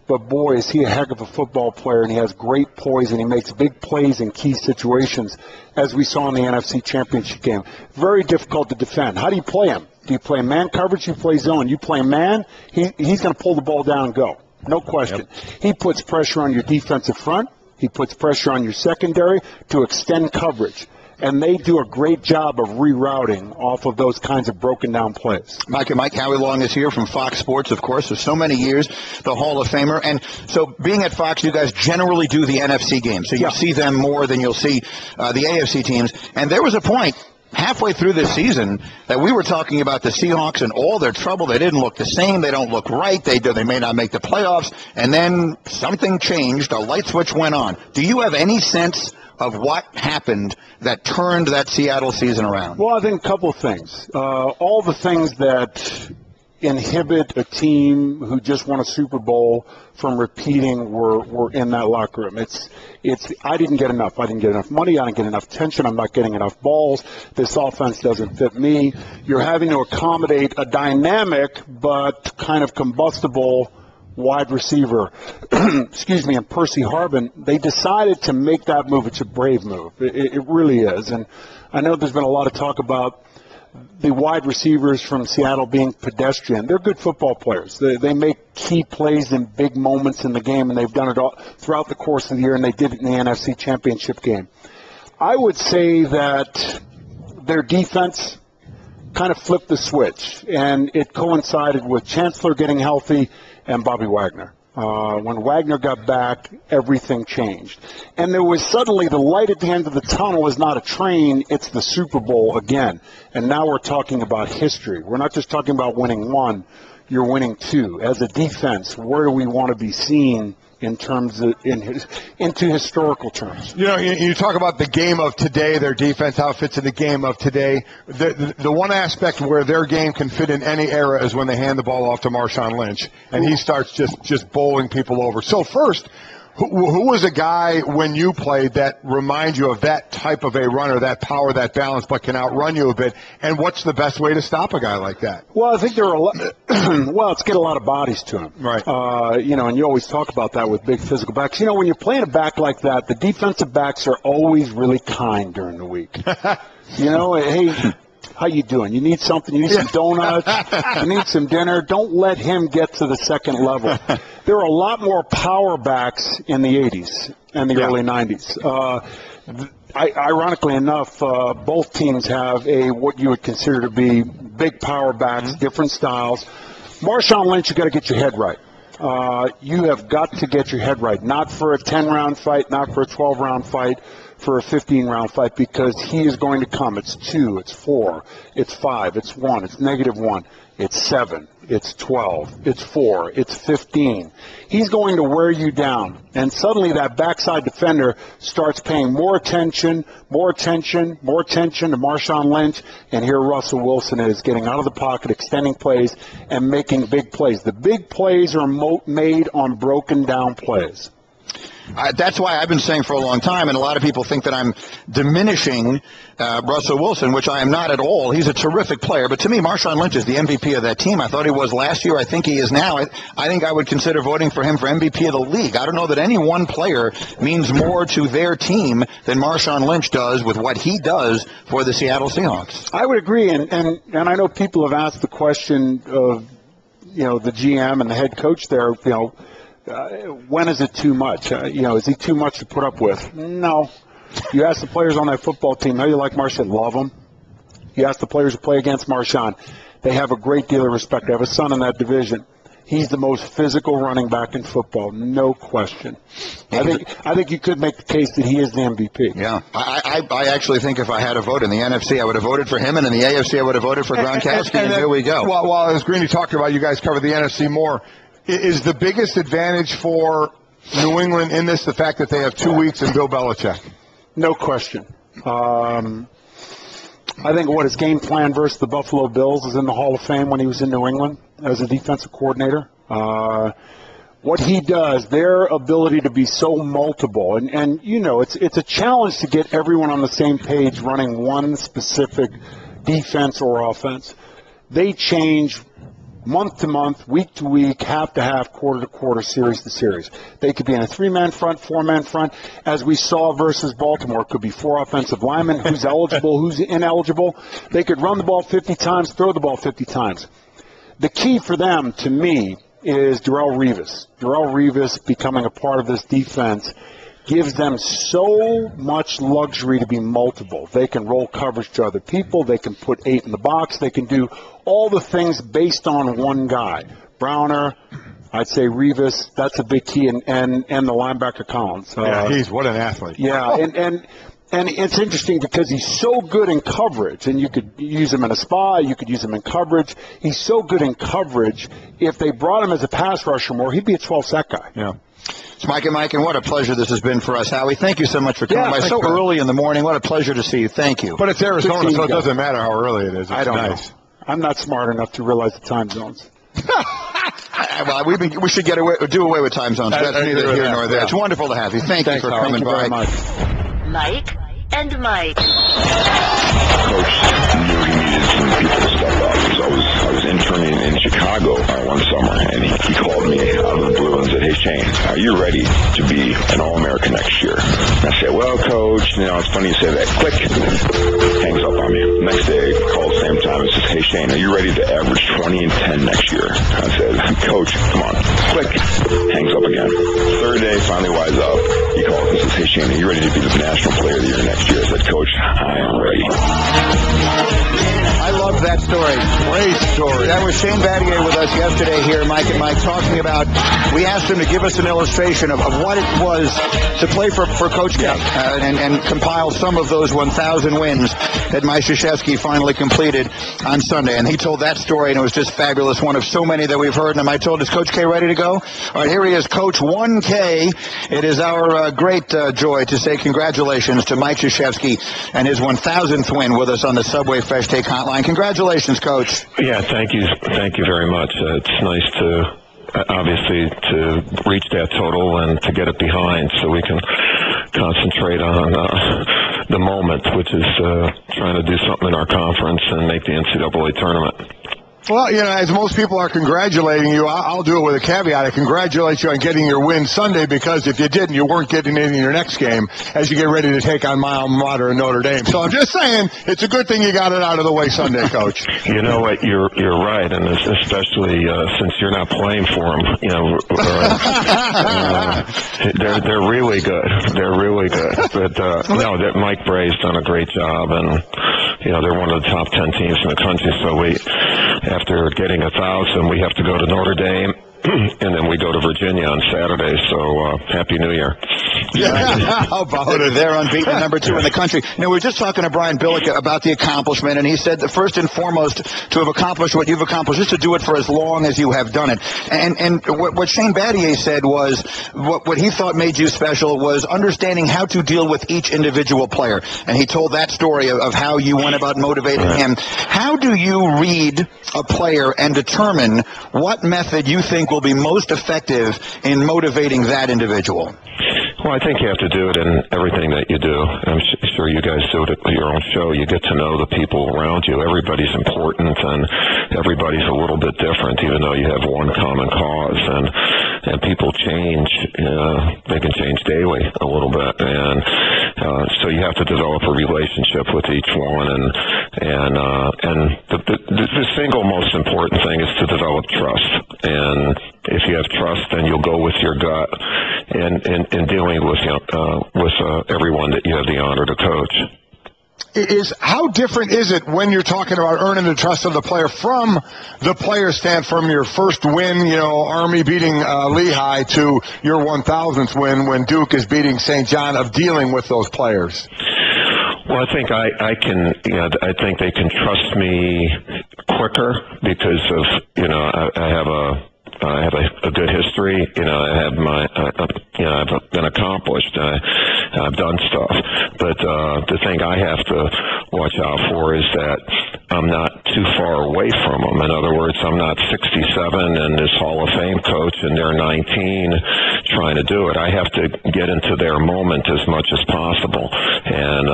But, boy, is he a heck of a football player, and he has great poise, and he makes big plays in key situations, as we saw in the NFC Championship game. Very difficult to defend. How do you play him? Do you play man coverage? You play zone. You play man, he's going to pull the ball down and go. No question. Yep. He puts pressure on your defensive front. He puts pressure on your secondary to extend coverage. And they do a great job of rerouting off of those kinds of broken down plays. Mike Howie Long is here from Fox Sports, of course, for so many years, the Hall of Famer. And so being at Fox, you guys generally do the NFC games. So you see them more than you'll see the AFC teams. And there was a point halfway through this season that we were talking about the Seahawks and all their trouble. They didn't look the same. They don't look right. They may not make the playoffs. And then something changed. A light switch went on. Do you have any sense of what happened that turned that Seattle season around? Well, I think a couple of things. All the things that inhibit a team who just won a Super Bowl from repeating were in that locker room. It's I didn't get enough. I didn't get enough money. I didn't get enough attention. I'm not getting enough balls. This offense doesn't fit me. You're having to accommodate a dynamic but kind of combustible wide receiver, excuse me, and Percy Harvin. They decided to make that move. It's a brave move. It really is. And I know there's been a lot of talk about the wide receivers from Seattle being pedestrian. They're good football players. They make key plays in big moments in the game, and they've done it all throughout the course of the year, and they did it in the NFC Championship game. I would say that their defense kind of flipped the switch, and it coincided with Chancellor getting healthy and Bobby Wagner. When Wagner got back, everything changed. And there was suddenly the light at the end of the tunnel is not a train, it's the Super Bowl again. And now we're talking about history. We're not just talking about winning one, you're winning two. As a defense, where do we want to be seen in terms of into historical terms? You know, you talk about the game of today, their defense, how it fits in the game of today. The one aspect where their game can fit in any era is when they hand the ball off to Marshawn Lynch, and he starts just bowling people over. So first, who was a guy when you played that reminds you of that type of a runner, that power, that balance, but can outrun you a bit? And what's the best way to stop a guy like that? Well, I think there are a lot. Well, it's get a lot of bodies to him. Right. And you always talk about that with big physical backs. You know, when you're playing a back like that, the defensive backs are always really kind during the week. Hey, how you doing? You need something? You need some donuts? You need some dinner? Don't let him get to the second level. There are a lot more power backs in the 80s and the early 90s. Ironically enough, both teams have what you would consider to be big power backs, different styles. Marshawn Lynch, you got to get your head right. you have got to get your head right. Not for a 10-round fight, not for a 12-round fight, for a 15-round fight, because he is going to come. It's 2, it's 4, it's 5, it's 1, it's -1, it's 7, it's 12, it's 4, it's 15. He's going to wear you down. And suddenly that backside defender starts paying more attention to Marshawn Lynch, and here Russell Wilson is getting out of the pocket, extending plays, and making big plays. The big plays are made on broken down plays. That's why I've been saying for a long time, and a lot of people think that I'm diminishing Russell Wilson, which I am not at all. He's a terrific player. But to me, Marshawn Lynch is the MVP of that team. I thought he was last year. I think he is now. I think I would consider voting for him for MVP of the league. I don't know that any one player means more to their team than Marshawn Lynch does with what he does for the Seattle Seahawks. I would agree, and I know people have asked the question of, the GM and the head coach there, when is it too much? Is he too much to put up with? No. You ask the players on that football team, how you like Marshawn? Love him. You ask the players who play against Marshawn, they have a great deal of respect. They have a son in that division. He's the most physical running back in football, no question. I think you could make the case that he is the MVP. Yeah. I actually think if I had a vote in the NFC, I would have voted for him, and in the AFC, I would have voted for Gronkowski, and here we go. Well, as Greeny talked about, you guys covered the NFC more. Is the biggest advantage for New England in this the fact that they have 2 weeks in Bill Belichick? No question. I think his game plan versus the Buffalo Bills is in the Hall of Fame when he was in New England as a defensive coordinator. What he does, their ability to be so multiple, and it's a challenge to get everyone on the same page running one specific defense or offense. They change month to month, week to week, half to half, quarter to quarter, series to series. They could be in a 3-man front, 4-man front, as we saw versus Baltimore. It could be 4 offensive linemen, who's eligible, who's ineligible. They could run the ball 50 times, throw the ball 50 times. The key for them, to me, is Darrelle Revis. Darrelle Revis becoming a part of this defense gives them so much luxury to be multiple. They can roll coverage to other people. They can put 8 in the box. They can do all the things based on one guy. Browner, I'd say Revis, that's a big key, and the linebacker Collins. What an athlete. Yeah, and it's interesting because he's so good in coverage, and you could use him in a spy, you could use him in coverage. He's so good in coverage, if they brought him as a pass rusher more, he'd be a 12-sack guy. Yeah. It's Mike and Mike, and what a pleasure this has been for us, Howie. Thank you so much for coming by so early in the morning. What a pleasure to see you. Thank you. But it's Arizona, so it doesn't matter how early it is. I don't know. I'm not smart enough to realize the time zones. Well, we should do away with time zones. That's neither here nor there. It's wonderful to have you. Thank you for coming by. Thank you very much. Mike and Mike. Coach knew he needed some people to step up. I was interning in Chicago one summer, and he called me out of the blue and said, "Hey, Shane, are you ready to be an All-American next year?" And I said, "Well, Coach, it's funny you say that." Quick, hangs up on me. Next day, called same time and says, "Hey, Shane, are you ready to average 20 and 10 next year?" I said, "Coach, come on." Quick, hangs up again. Third day, finally wise up. He calls and says, "Hey, Shane, are you ready to be the National Player of the Year next year?" I said, "Coach, I am ready." I love that story. Great story. That was Shane Battier with us yesterday here, Mike and Mike, talking about, we asked him to give us an illustration of what it was to play for Coach K, and compile some of those 1,000 wins that Mike Krzyzewski finally completed on Sunday. And he told that story, and it was just fabulous, one of so many that we've heard. And I told, is Coach K ready to go? All right, here he is, Coach 1K. It is our great joy to say congratulations to Mike Krzyzewski and his 1,000th win with us on the Subway Fresh Take Hotline. Congratulations, Coach. Yeah, thank you very much. It's nice to reach that total and to get it behind so we can concentrate on the moment, which is trying to do something in our conference and make the NCAA tournament. Well, as most people are congratulating you, I'll do it with a caveat. I congratulate you on getting your win Sunday, because if you didn't, you weren't getting it in your next game as you get ready to take on my alma mater and Notre Dame. So I'm just saying, it's a good thing you got it out of the way Sunday, Coach. You know what? You're right, and especially since you're not playing for them. They're really good. They're really good. But that Mike Bray's done a great job, and they're one of the top 10 teams in the country. So after getting 1,000, we have to go to Notre Dame and then we go to Virginia on Saturday. So Happy New Year. Yeah. How about it? They're unbeaten, number 2 in the country. Now, we were just talking to Brian Billick about the accomplishment, and he said that first and foremost, to have accomplished what you've accomplished is to do it for as long as you have done it. And what Shane Battier said was what he thought made you special was understanding how to deal with each individual player. And he told that story of how you went about motivating him. How do you read a player and determine what method you think will be most effective in motivating that individual? Well, I think you have to do it in everything that you do. I'm sure you guys do it at your own show. You get to know the people around you. Everybody's important, and everybody's a little bit different, even though you have one common cause. And people change. They can change daily a little bit, and so you have to develop a relationship with each one. And the single most important thing is to develop trust. And if you have trust, then you'll go with your gut in dealing with everyone that you have the honor to coach. How different is it when you're talking about earning the trust of the player from the player stand from your first win, Army beating Lehigh, to your 1,000th win when Duke is beating St. John, of dealing with those players? Well, I think I think they can trust me quicker because of I have a good history. I've been accomplished. I've done stuff. But the thing I have to watch out for is that I'm not too far away from them. In other words, I'm not 67 and this Hall of Fame coach and they're 19 trying to do it. I have to get into their moment as much as possible. And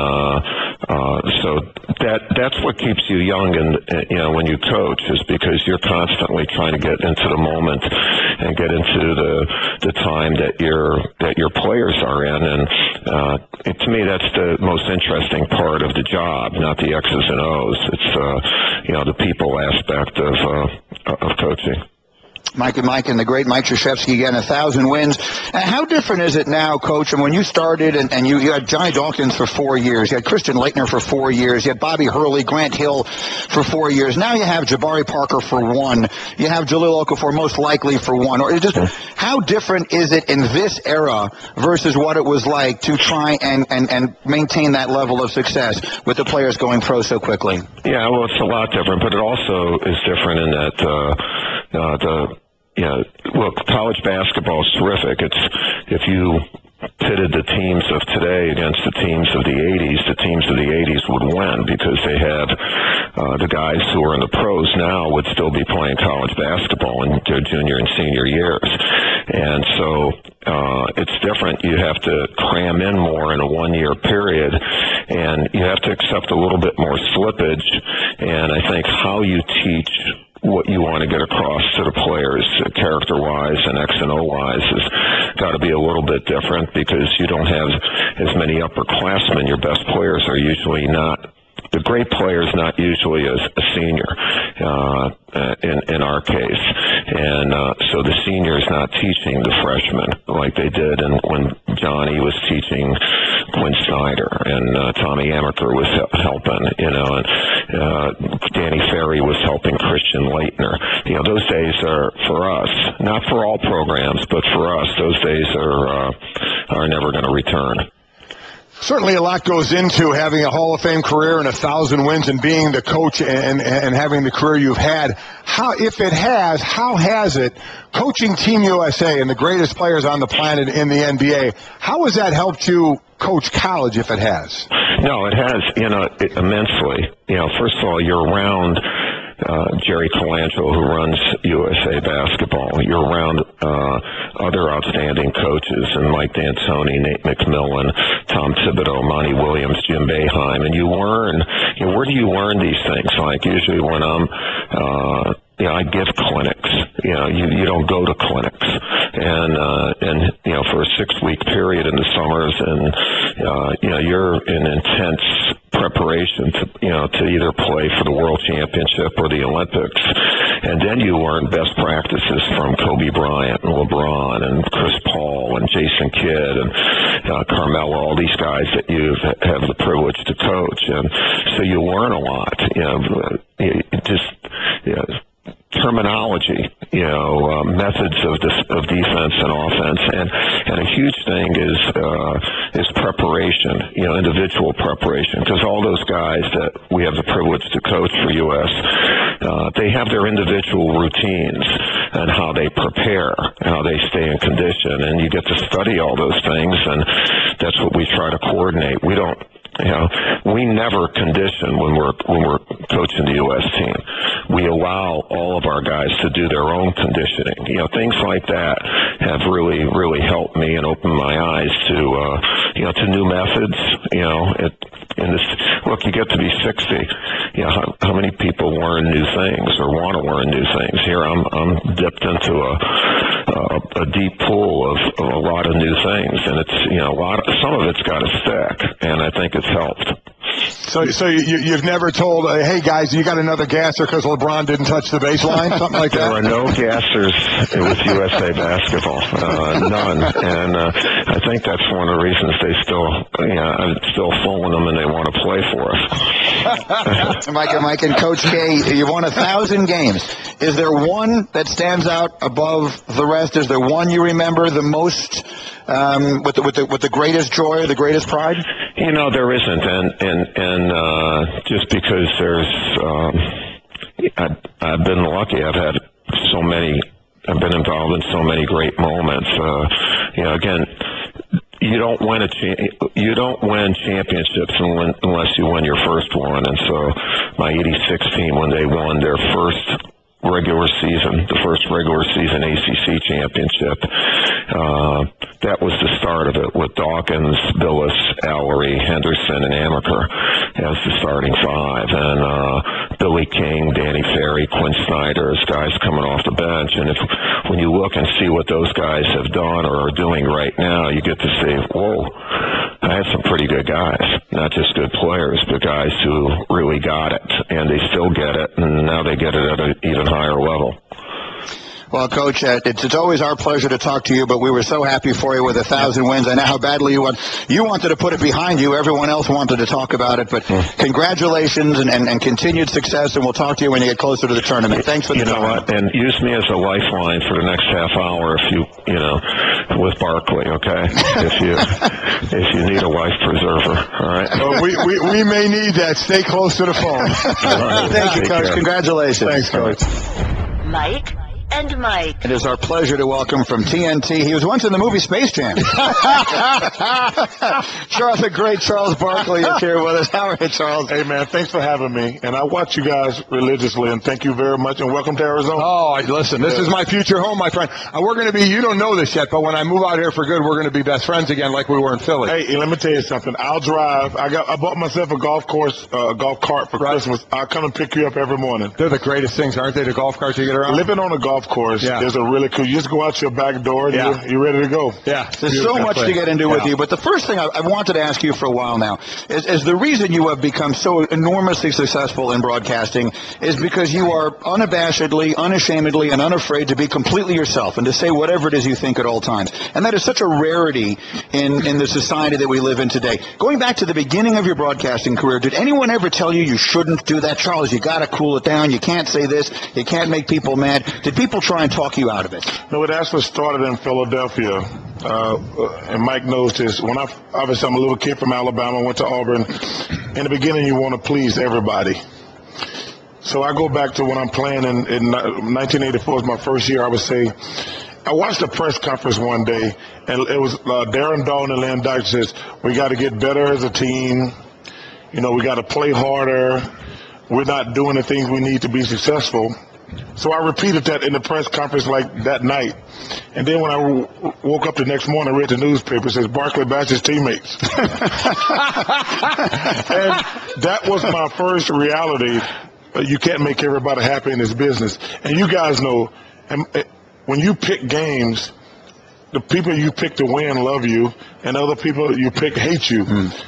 so that's what keeps you young and when you coach, is because you're constantly trying to get into the moment and get into the time that your players are in. And to me, that's the most interesting part of the job, not the X's and O's. It's the people aspect of coaching. Mike and the great Mike Krzyzewski, again, 1,000 wins. How different is it now, Coach? And when you started, and you had Johnny Dawkins for 4 years, you had Christian Laettner for 4 years, you had Bobby Hurley, Grant Hill for 4 years. Now you have Jabari Parker for 1. You have Jahlil Okafor most likely for 1. Or just how different is it in this era versus what it was like to try and maintain that level of success with the players going pro so quickly? Yeah, well, it's a lot different, but it also is different in that look, college basketball is terrific. It's if you pitted the teams of today against the teams of the 80s would win because they have the guys who are in the pros now would still be playing college basketball in their junior and senior years. And so it's different. You have to cram in more in a one-year period, and you have to accept a little bit more slippage. And I think how you teach what you want to get across to the players, character-wise and X and O-wise, has got to be a little bit different because you don't have as many upperclassmen. Your best players are usually not. The great player is not usually a senior in our case, and so the senior is not teaching the freshmen like they did when Johnny was teaching Quinn Snyder and Tommy Amaker was helping, and Danny Ferry was helping Christian Laettner. Those days are for us, not for all programs, but for us, those days are never going to return. Certainly a lot goes into having a Hall of Fame career and 1,000 wins and being the coach and having the career you've had. How has it, coaching Team USA and the greatest players on the planet in the NBA, how has that helped you coach college, if it has? No, it has, immensely. First of all, you're around Jerry Colangelo, who runs USA Basketball. You're around other outstanding coaches, and Mike D'Antoni, Nate McMillan, Tom Thibodeau, Monty Williams, Jim Boeheim, and you learn. Where do you learn these things? Like usually when I'm I give clinics. You don't go to clinics, and for a 6-week period in the summers, and you're in intense preparation to either play for the World Championship or the Olympics, and then you learn best practices from Kobe Bryant and LeBron and Chris Paul and Jason Kidd and Carmelo, all these guys that you have the privilege to coach, and so you learn a lot. terminology, methods of defense and offense, and a huge thing is preparation, individual preparation, because all those guys that we have the privilege to coach for U.S., they have their individual routines and how they prepare, how they stay in condition, and you get to study all those things, and that's what we try to coordinate. We don't. We never condition when we're coaching the U.S. team. We allow all of our guys to do their own conditioning. Things like that have really, really helped me and opened my eyes to new methods. Look, you get to be 60. How many people learn new things or want to learn new things? Here, I'm dipped into a deep pool of a lot of new things, and it's some of it's got to stick, and I think it's helped. So you've never told, hey guys, you got another gasser because LeBron didn't touch the baseline, something like that? There are no gassers with USA basketball, none, and I think that's one of the reasons they I'm still fooling them and they want to play for us. Mike and Coach K, you won 1,000 games. Is there one that stands out above the rest? Is there one you remember the most with the greatest joy or the greatest pride? There isn't, and just because I've been lucky. I've had so many. I've been involved in so many great moments. Again, you don't win championships unless you win your first one. And so, my '86 team, when they won their first the first regular season ACC championship, that was the start of it, with Dawkins, Billis, Allery, Henderson, and Amaker as the starting five, and Billy King, Danny Ferry, Quinn Snyder as guys coming off the bench. And when you look and see what those guys have done or are doing right now, you get to say, whoa, I had some pretty good guys, not just good players, but guys who really got it, and they still get it, and now they get it at an even higher level. Well, Coach, it's always our pleasure to talk to you, but we were so happy for you with 1,000 wins. I know how badly you want. You wanted to put it behind you. Everyone else wanted to talk about it, but congratulations and continued success, and we'll talk to you when you get closer to the tournament. Thanks for the time. You know what? And use me as a lifeline for the next half hour if with Barkley, okay? if you need a life preserver, all right? Well, we may need that. Stay close to the phone. Right. Thank you, Coach. Care. Congratulations. Thanks, Coach. Mike and Mike. It is our pleasure to welcome from TNT. He was once in the movie Space Jam. The great Charles Barkley is here with us. How are you, Charles? Hey, man, thanks for having me. And I watch you guys religiously, and thank you very much, and welcome to Arizona. Oh, listen, this is my future home, my friend. We're going to be, you don't know this yet, but when I move out here for good, we're going to be best friends again like we were in Philly. Hey, let me tell you something. I'll drive. I bought myself a golf cart for Christmas. I'll come and pick you up every morning. They're the greatest things, aren't they, the golf carts you get around? Living on a golf course is a really cool. You just go out your back door and you're ready to go. Yeah. There's so much to get into with you, but the first thing I wanted to ask you for a while now is the reason you have become so enormously successful in broadcasting is because you are unabashedly, unashamedly, and unafraid to be completely yourself and to say whatever it is you think at all times. And that is such a rarity in the society that we live in today. Going back to the beginning of your broadcasting career, did anyone ever tell you shouldn't do that? Charles, you got to cool it down. You can't say this. You can't make people mad. Did people try and talk you out of it? No, it actually started in Philadelphia. And Mike knows this. Obviously, I'm a little kid from Alabama, went to Auburn. In the beginning, you want to please everybody. So I go back to when I'm playing in 1984 was my first year. I would say, I watched a press conference one day, and it was Darren Dalton and Len Dyke says, we got to get better as a team. We got to play harder. We're not doing the things we need to be successful. So I repeated that in the press conference like that night. And then when I woke up the next morning, I read the newspaper, it says Barkley bashed his teammates. And that was my first reality. You can't make everybody happy in this business. And you guys know, when you pick games, the people you pick to win love you, and other people you pick hate you.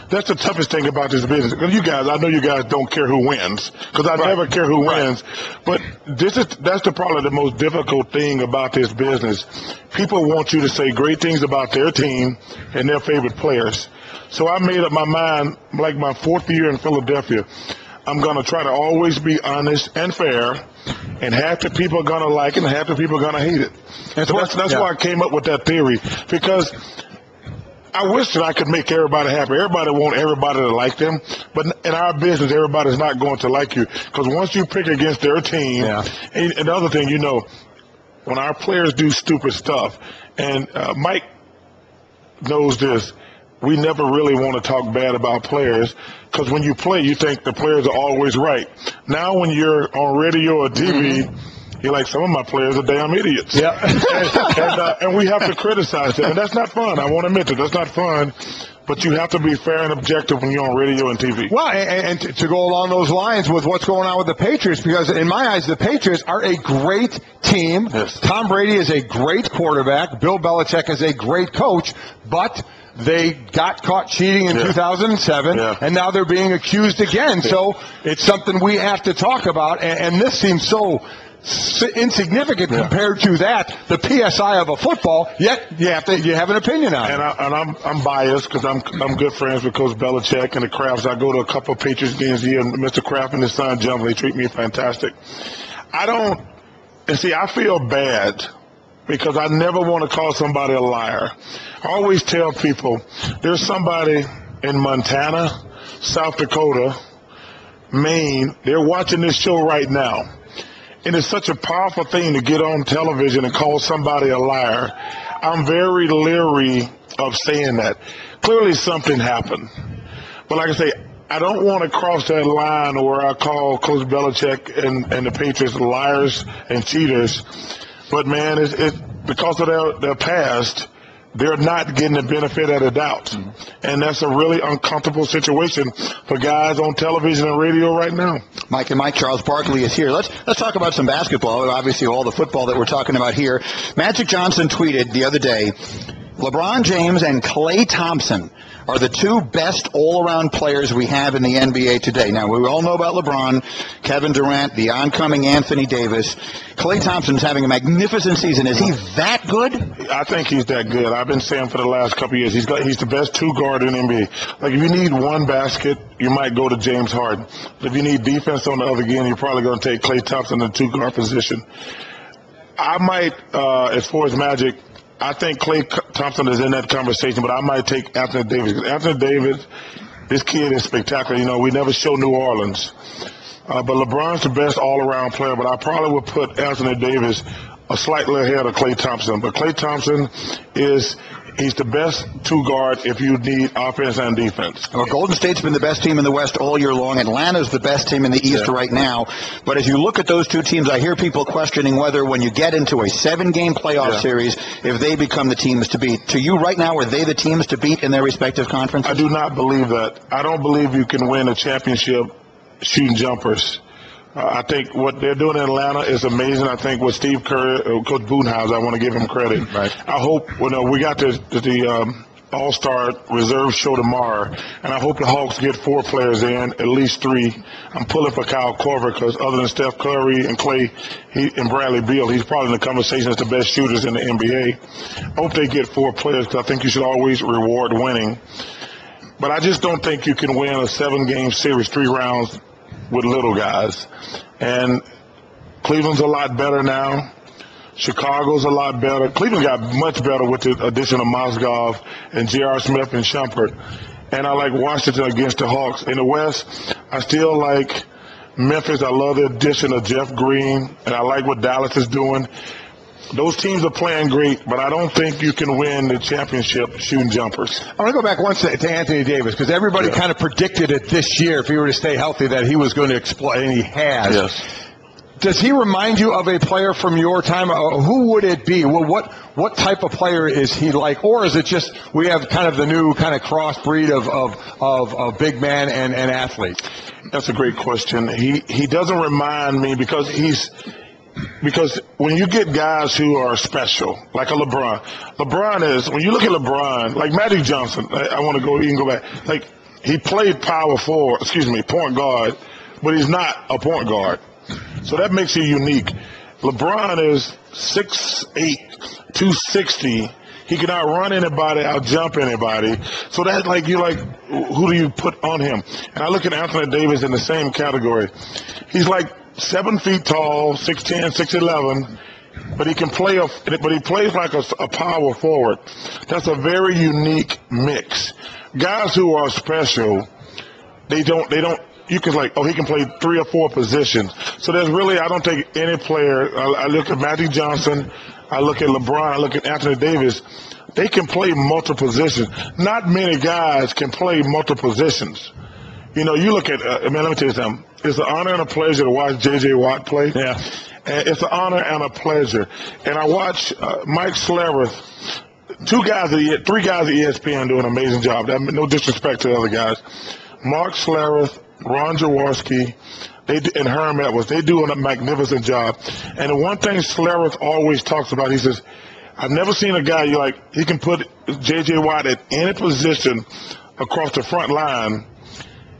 That's the toughest thing about this business. Because I know you guys don't care who wins, because I never care who wins. But that's probably the most difficult thing about this business. People want you to say great things about their team and their favorite players. So I made up my mind, like my fourth year in Philadelphia, I'm going to try to always be honest and fair, and half the people are going to like it and half the people are going to hate it. And so that's why I came up with that theory, because I wish that I could make everybody happy. Everybody want everybody to like them, but in our business, everybody's not going to like you, because once you pick against their team, and the other thing, when our players do stupid stuff, and Mike knows this, we never really want to talk bad about players, because when you play, you think the players are always right. Now when you're on radio or TV, you're like, some of my players are damn idiots. And we have to criticize them. And that's not fun. I won't admit that. That's not fun. But you have to be fair and objective when you're on radio and TV. Well, and to go along those lines with what's going on with the Patriots, because in my eyes, the Patriots are a great team. Yes. Tom Brady is a great quarterback. Bill Belichick is a great coach. But they got caught cheating in 2007, and now they're being accused again. So it's something we have to talk about. And this seems so insignificant compared to that, the PSI of a football, yet you have an opinion on it. And I'm biased because I'm good friends with Coach Belichick and the Krafts. I go to a couple of Patriots games a year, and Mr. Kraft and his son Jim, they treat me fantastic. I feel bad because I never want to call somebody a liar. I always tell people there's somebody in Montana, South Dakota, Maine, they're watching this show right now. And it's such a powerful thing to get on television and call somebody a liar. I'm very leery of saying that. Clearly something happened. But like I say, I don't want to cross that line where I call Coach Belichick and the Patriots liars and cheaters. But, man, it's because of their past, they're not getting the benefit of the doubt. And that's a really uncomfortable situation for guys on television and radio right now. Mike and Mike, Charles Barkley is here. Let's talk about some basketball, obviously all the football that we're talking about here. Magic Johnson tweeted the other day, LeBron James and Klay Thompson are the two best all-around players we have in the NBA today. Now, we all know about LeBron, Kevin Durant, the oncoming Anthony Davis. Klay Thompson's having a magnificent season. Is he that good? I think he's that good. I've been saying for the last couple of years, he's the best two guard in the NBA. Like, if you need one basket, you might go to James Harden. But if you need defense on the other end, you're probably going to take Klay Thompson in the two-guard position. I might, as far as Magic, I think Klay Thompson is in that conversation, but I might take Anthony Davis. Anthony Davis, this kid is spectacular. We never show New Orleans. But LeBron's the best all-around player, but I probably would put Anthony Davis slightly ahead of Klay Thompson. But Klay Thompson he's the best two guard if you need offense and defense. Well, Golden State's been the best team in the West all year long. Atlanta's the best team in the East right now. But as you look at those two teams, I hear people questioning whether when you get into a 7-game playoff series, if they become the teams to beat. To you right now, are they the teams to beat in their respective conferences? I do not believe that. I don't believe you can win a championship shooting jumpers. I think what they're doing in Atlanta is amazing. I think with Steve Kerr, Coach Budenholzer, I want to give him credit. Right. I hope, we got the All-Star Reserve show tomorrow, and I hope the Hawks get 4 players in, at least 3. I'm pulling for Kyle Korver because other than Steph Curry and Klay and Bradley Beal, he's probably in the conversation as the best shooters in the NBA. I hope they get 4 players because I think you should always reward winning. But I just don't think you can win a 7-game series, 3 rounds, with little guys. And Cleveland's a lot better now. Chicago's a lot better. Cleveland got much better with the addition of Mozgov and J.R. Smith and Shumpert. And I like Washington against the Hawks. In the West, I still like Memphis. I love the addition of Jeff Green, and I like what Dallas is doing. Those teams are playing great, but I don't think you can win the championship shooting jumpers. I want to go back once to Anthony Davis, because everybody kind of predicted it this year, if he were to stay healthy, that he was going to explode, and he has. Yes. Does he remind you of a player from your time? Who would it be? Well, what type of player is he like? Or is it just we have kind of the new kind of crossbreed of big man and athlete? That's a great question. He doesn't remind me because when you get guys who are special, like a LeBron, when you look at LeBron, like Magic Johnson, you can go back. Like, he played point guard, but he's not a point guard. So that makes you unique. LeBron is 6'8", 260, He can outrun anybody, outjump anybody. So that's like, who do you put on him? And I look at Anthony Davis in the same category. He's like 7 feet tall, 6'10", 6'11", but he can play but he plays like a power forward. That's a very unique mix. Guys who are special, they don't. You can he can play 3 or 4 positions. So there's really, I don't take any player. I look at Magic Johnson, I look at LeBron, I look at Anthony Davis. They can play multiple positions. Not many guys can play multiple positions. You look at, let me tell you something. It's an honor and a pleasure to watch J.J. Watt play. Yeah. And it's an honor and a pleasure. And I watch Mike Schlereth, 3 guys at ESPN do an amazing job. No disrespect to the other guys. Mark Schlereth, Ron Jaworski, and Herm Edwards, they do a magnificent job. And the one thing Schlereth always talks about, he says, I've never seen a guy he can put J.J. Watt at any position across the front line,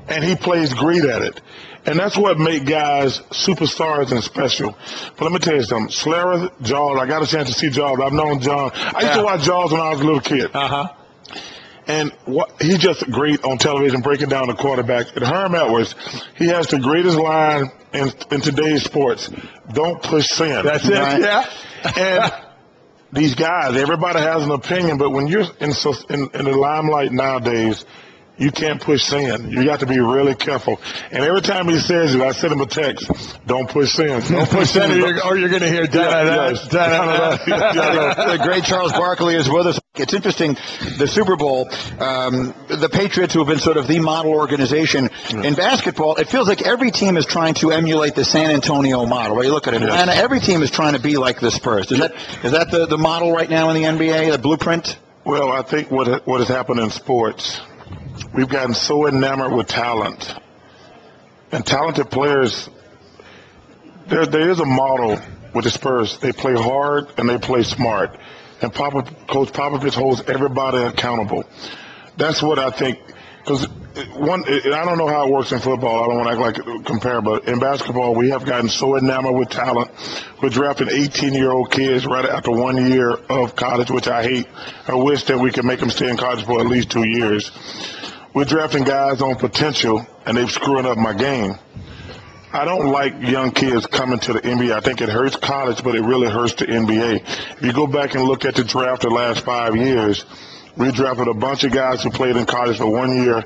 and he plays great at it. And that's what makes guys superstars and special. But let me tell you something. Schlereth, Jaws, I got a chance to see Jaws. I've known John. I used to watch Jaws when I was a little kid. And he's just great on television breaking down the quarterback. And Herm Edwards, he has the greatest line in today's sports. Don't push sin. That's it, right? Yeah. And these guys, everybody has an opinion, but when you're in the limelight nowadays, you can't push sin. You got to be really careful. And every time he says it, I send him a text, don't push sin. Don't push sin, or you're going to hear da-da-da. The great Charles Barkley is with us. It's interesting, the Super Bowl, the Patriots, who have been sort of the model organization in basketball, it feels like every team is trying to emulate the San Antonio model. When you look at Atlanta, every team is trying to be like the Spurs. Is that the model right now in the NBA, the blueprint? Well, I think what has happened in sports, we've gotten so enamored with talent. And talented players, there is a model with the Spurs. They play hard and they play smart. And Coach Popovich holds everybody accountable. That's what I think. Because I don't know how it works in football. I don't want to act like compare, but in basketball, we have gotten so enamored with talent. We're drafting 18-year-old kids right after 1 year of college, which I hate. I wish that we could make them stay in college for at least 2 years. We're drafting guys on potential, and they've screwing up my game. I don't like young kids coming to the NBA. I think it hurts college, but it really hurts the NBA. If you go back and look at the draft the last 5 years, we drafted a bunch of guys who played in college for 1 year,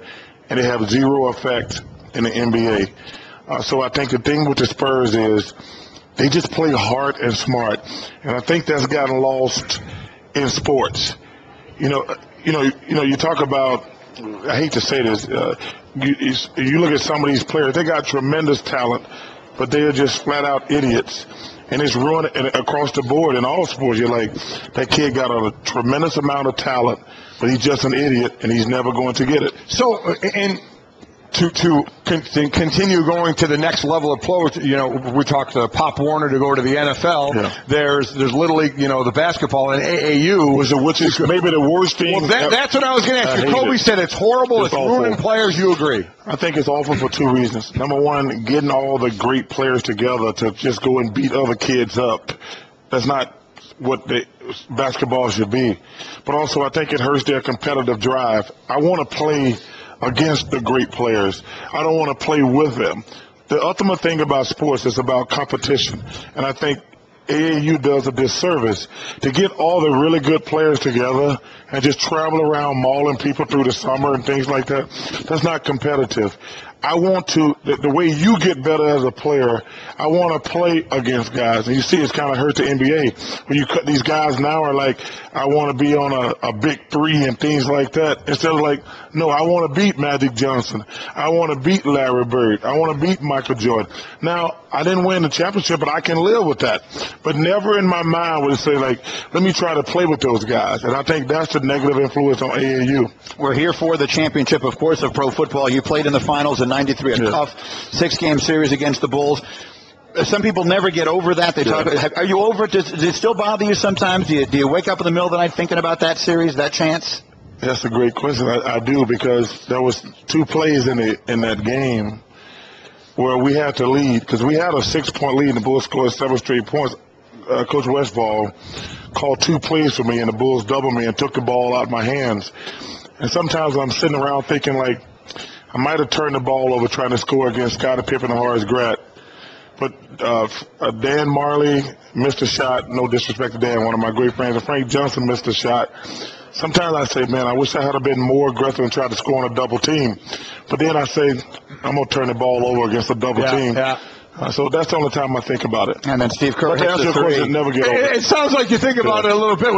and they have zero effect in the NBA. So I think the thing with the Spurs is they just play hard and smart, and I think that's gotten lost in sports. You talk about, I hate to say this, you look at some of these players, they got tremendous talent, but they are just flat out idiots. And it's ruined across the board in all sports. You're like, that kid got a tremendous amount of talent, but he's just an idiot, and he's never going to get it. So, and to continue going to the next level of play, we talked to Pop Warner to go to the NFL. Yeah. There's Little League, the basketball, and AAU. Which is maybe the worst thing. Well, that's what I was going to ask you. Kobe said it's horrible. It's ruining players. You agree? I think it's awful for 2 reasons. Number one, getting all the great players together to just go and beat other kids up. That's not what basketball should be. But also, I think it hurts their competitive drive. I want to play against the great players. I don't want to play with them. The ultimate thing about sports is about competition. And I think AAU does a disservice to get all the really good players together and just travel around mauling people through the summer and things like that. That's not competitive. I want to, the way you get better as a player, I want to play against guys. And you see it's kind of hurt the NBA. When you cut these guys now are like, I want to be on a big three and things like that. Instead of like, no, I want to beat Magic Johnson. I want to beat Larry Bird. I want to beat Michael Jordan. Now, I didn't win the championship, but I can live with that. But never in my mind would it say, like, let me try to play with those guys. And I think that's the negative influence on AAU. We're here for the championship, of course, of pro football. You played in the finals in '93, a tough 6-game series against the Bulls. Some people never get over that. They talk. Are you over it? Does it still bother you sometimes? Do you wake up in the middle of the night thinking about that series, that chance? That's a great question. I do, because there was 2 plays in that game where we had to lead, because we had a 6-point lead and the Bulls scored 7 straight points. Coach Westfall called 2 plays for me, and the Bulls doubled me and took the ball out of my hands. And sometimes I'm sitting around thinking, like, I might have turned the ball over trying to score against Scottie Pippen and Horace Grant. But Dan Marley missed a shot. No disrespect to Dan, one of my great friends. And Frank Johnson missed a shot. Sometimes I say, man, I wish I had been more aggressive and tried to score on a double team. But then I say, I'm going to turn the ball over against a double team. Yeah. So that's the only time I think about it. And then Steve Kerr hits the three. Never get over. It sounds like you think about it a little bit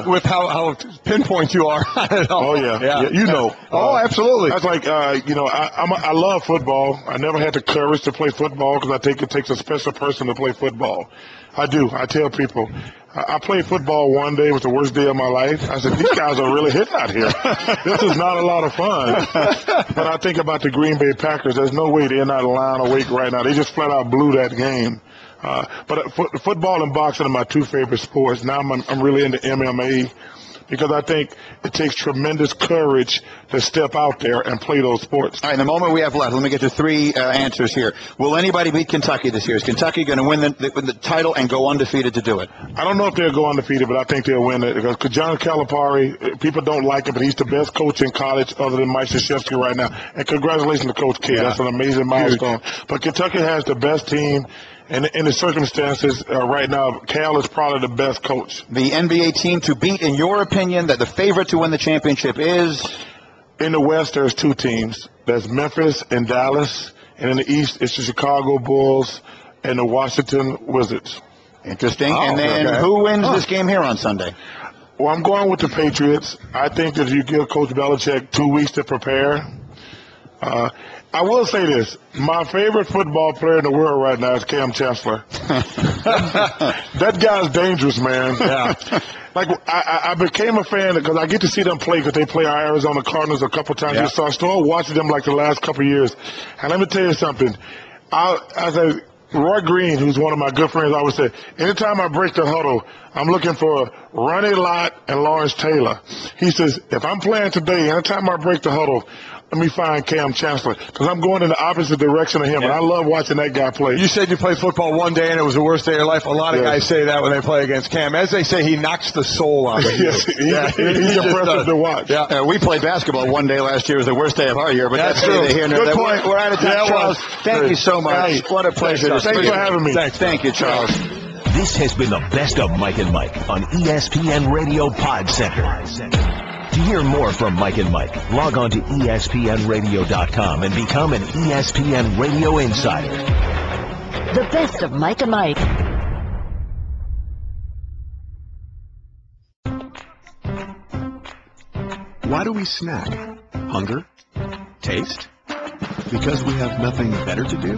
with how pinpoint you are. Oh, yeah. You know. Oh, absolutely. That's like, I love football. I never had the courage to play football because I think it takes a special person to play football. I do. I tell people, I played football one day. It was the worst day of my life. I said, these guys are really hitting out here. This is not a lot of fun. But I think about the Green Bay Packers. There's no way they're not lying awake right now. They just flat out blew that game. But football and boxing are my 2 favorite sports. Now I'm really into MMA because I think it takes tremendous courage to step out there and play those sports. All right, in the moment we have left, let me get to 3 answers here. Will anybody beat Kentucky this year? Is Kentucky going to win the title and go undefeated to do it? I don't know if they'll go undefeated, but I think they'll win it. Because John Calipari, people don't like him, but he's the best coach in college other than Mike Krzyzewski right now. And congratulations to Coach K. Yeah. That's an amazing milestone. But Kentucky has the best team. And in the circumstances right now, Cal is probably the best coach. The NBA team to beat, in your opinion, that the favorite to win the championship is? In the West, there's 2 teams. There's Memphis and Dallas. And in the East, it's the Chicago Bulls and the Washington Wizards. Interesting. And then who wins this game here on Sunday? Well, I'm going with the Patriots. I think that if you give Coach Belichick 2 weeks to prepare, I will say this. My favorite football player in the world right now is Cam Chancellor. That guy's dangerous, man. Yeah. Like, I became a fan because I get to see them play because they play our Arizona Cardinals a couple times. Yeah. So I started watching them like the last couple of years. And let me tell you something. Roy Green, who's one of my good friends, always said, anytime I break the huddle, I'm looking for Ronnie Lott and Lawrence Taylor. He says, if I'm playing today, anytime I break the huddle, let me find Cam Chancellor because I'm going in the opposite direction of him, and I love watching that guy play. You said you played football one day and it was the worst day of your life. A lot of guys say that when they play against Cam. As they say, he knocks the soul out of you. Yes, he's impressive to watch. Yeah. We played basketball one day last year. It was the worst day of our year, but that's true. Good point. We're out of time. Charles, thank you so much. What a pleasure. Thanks for having me. Thank you, Charles. This has been the Best of Mike and Mike on ESPN Radio Pod Center. To hear more from Mike and Mike, log on to ESPNRadio.com and become an ESPN Radio Insider. The Best of Mike and Mike. Why do we snack? Hunger? Taste? Because we have nothing better to do?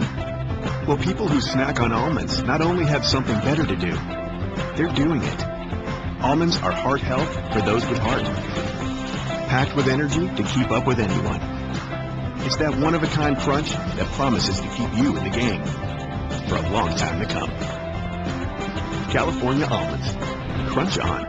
Well, people who snack on almonds not only have something better to do, they're doing it. Almonds are heart health for those with heart. Packed with energy to keep up with anyone. It's that one-of-a-kind crunch that promises to keep you in the game for a long time to come. California almonds. Crunch on.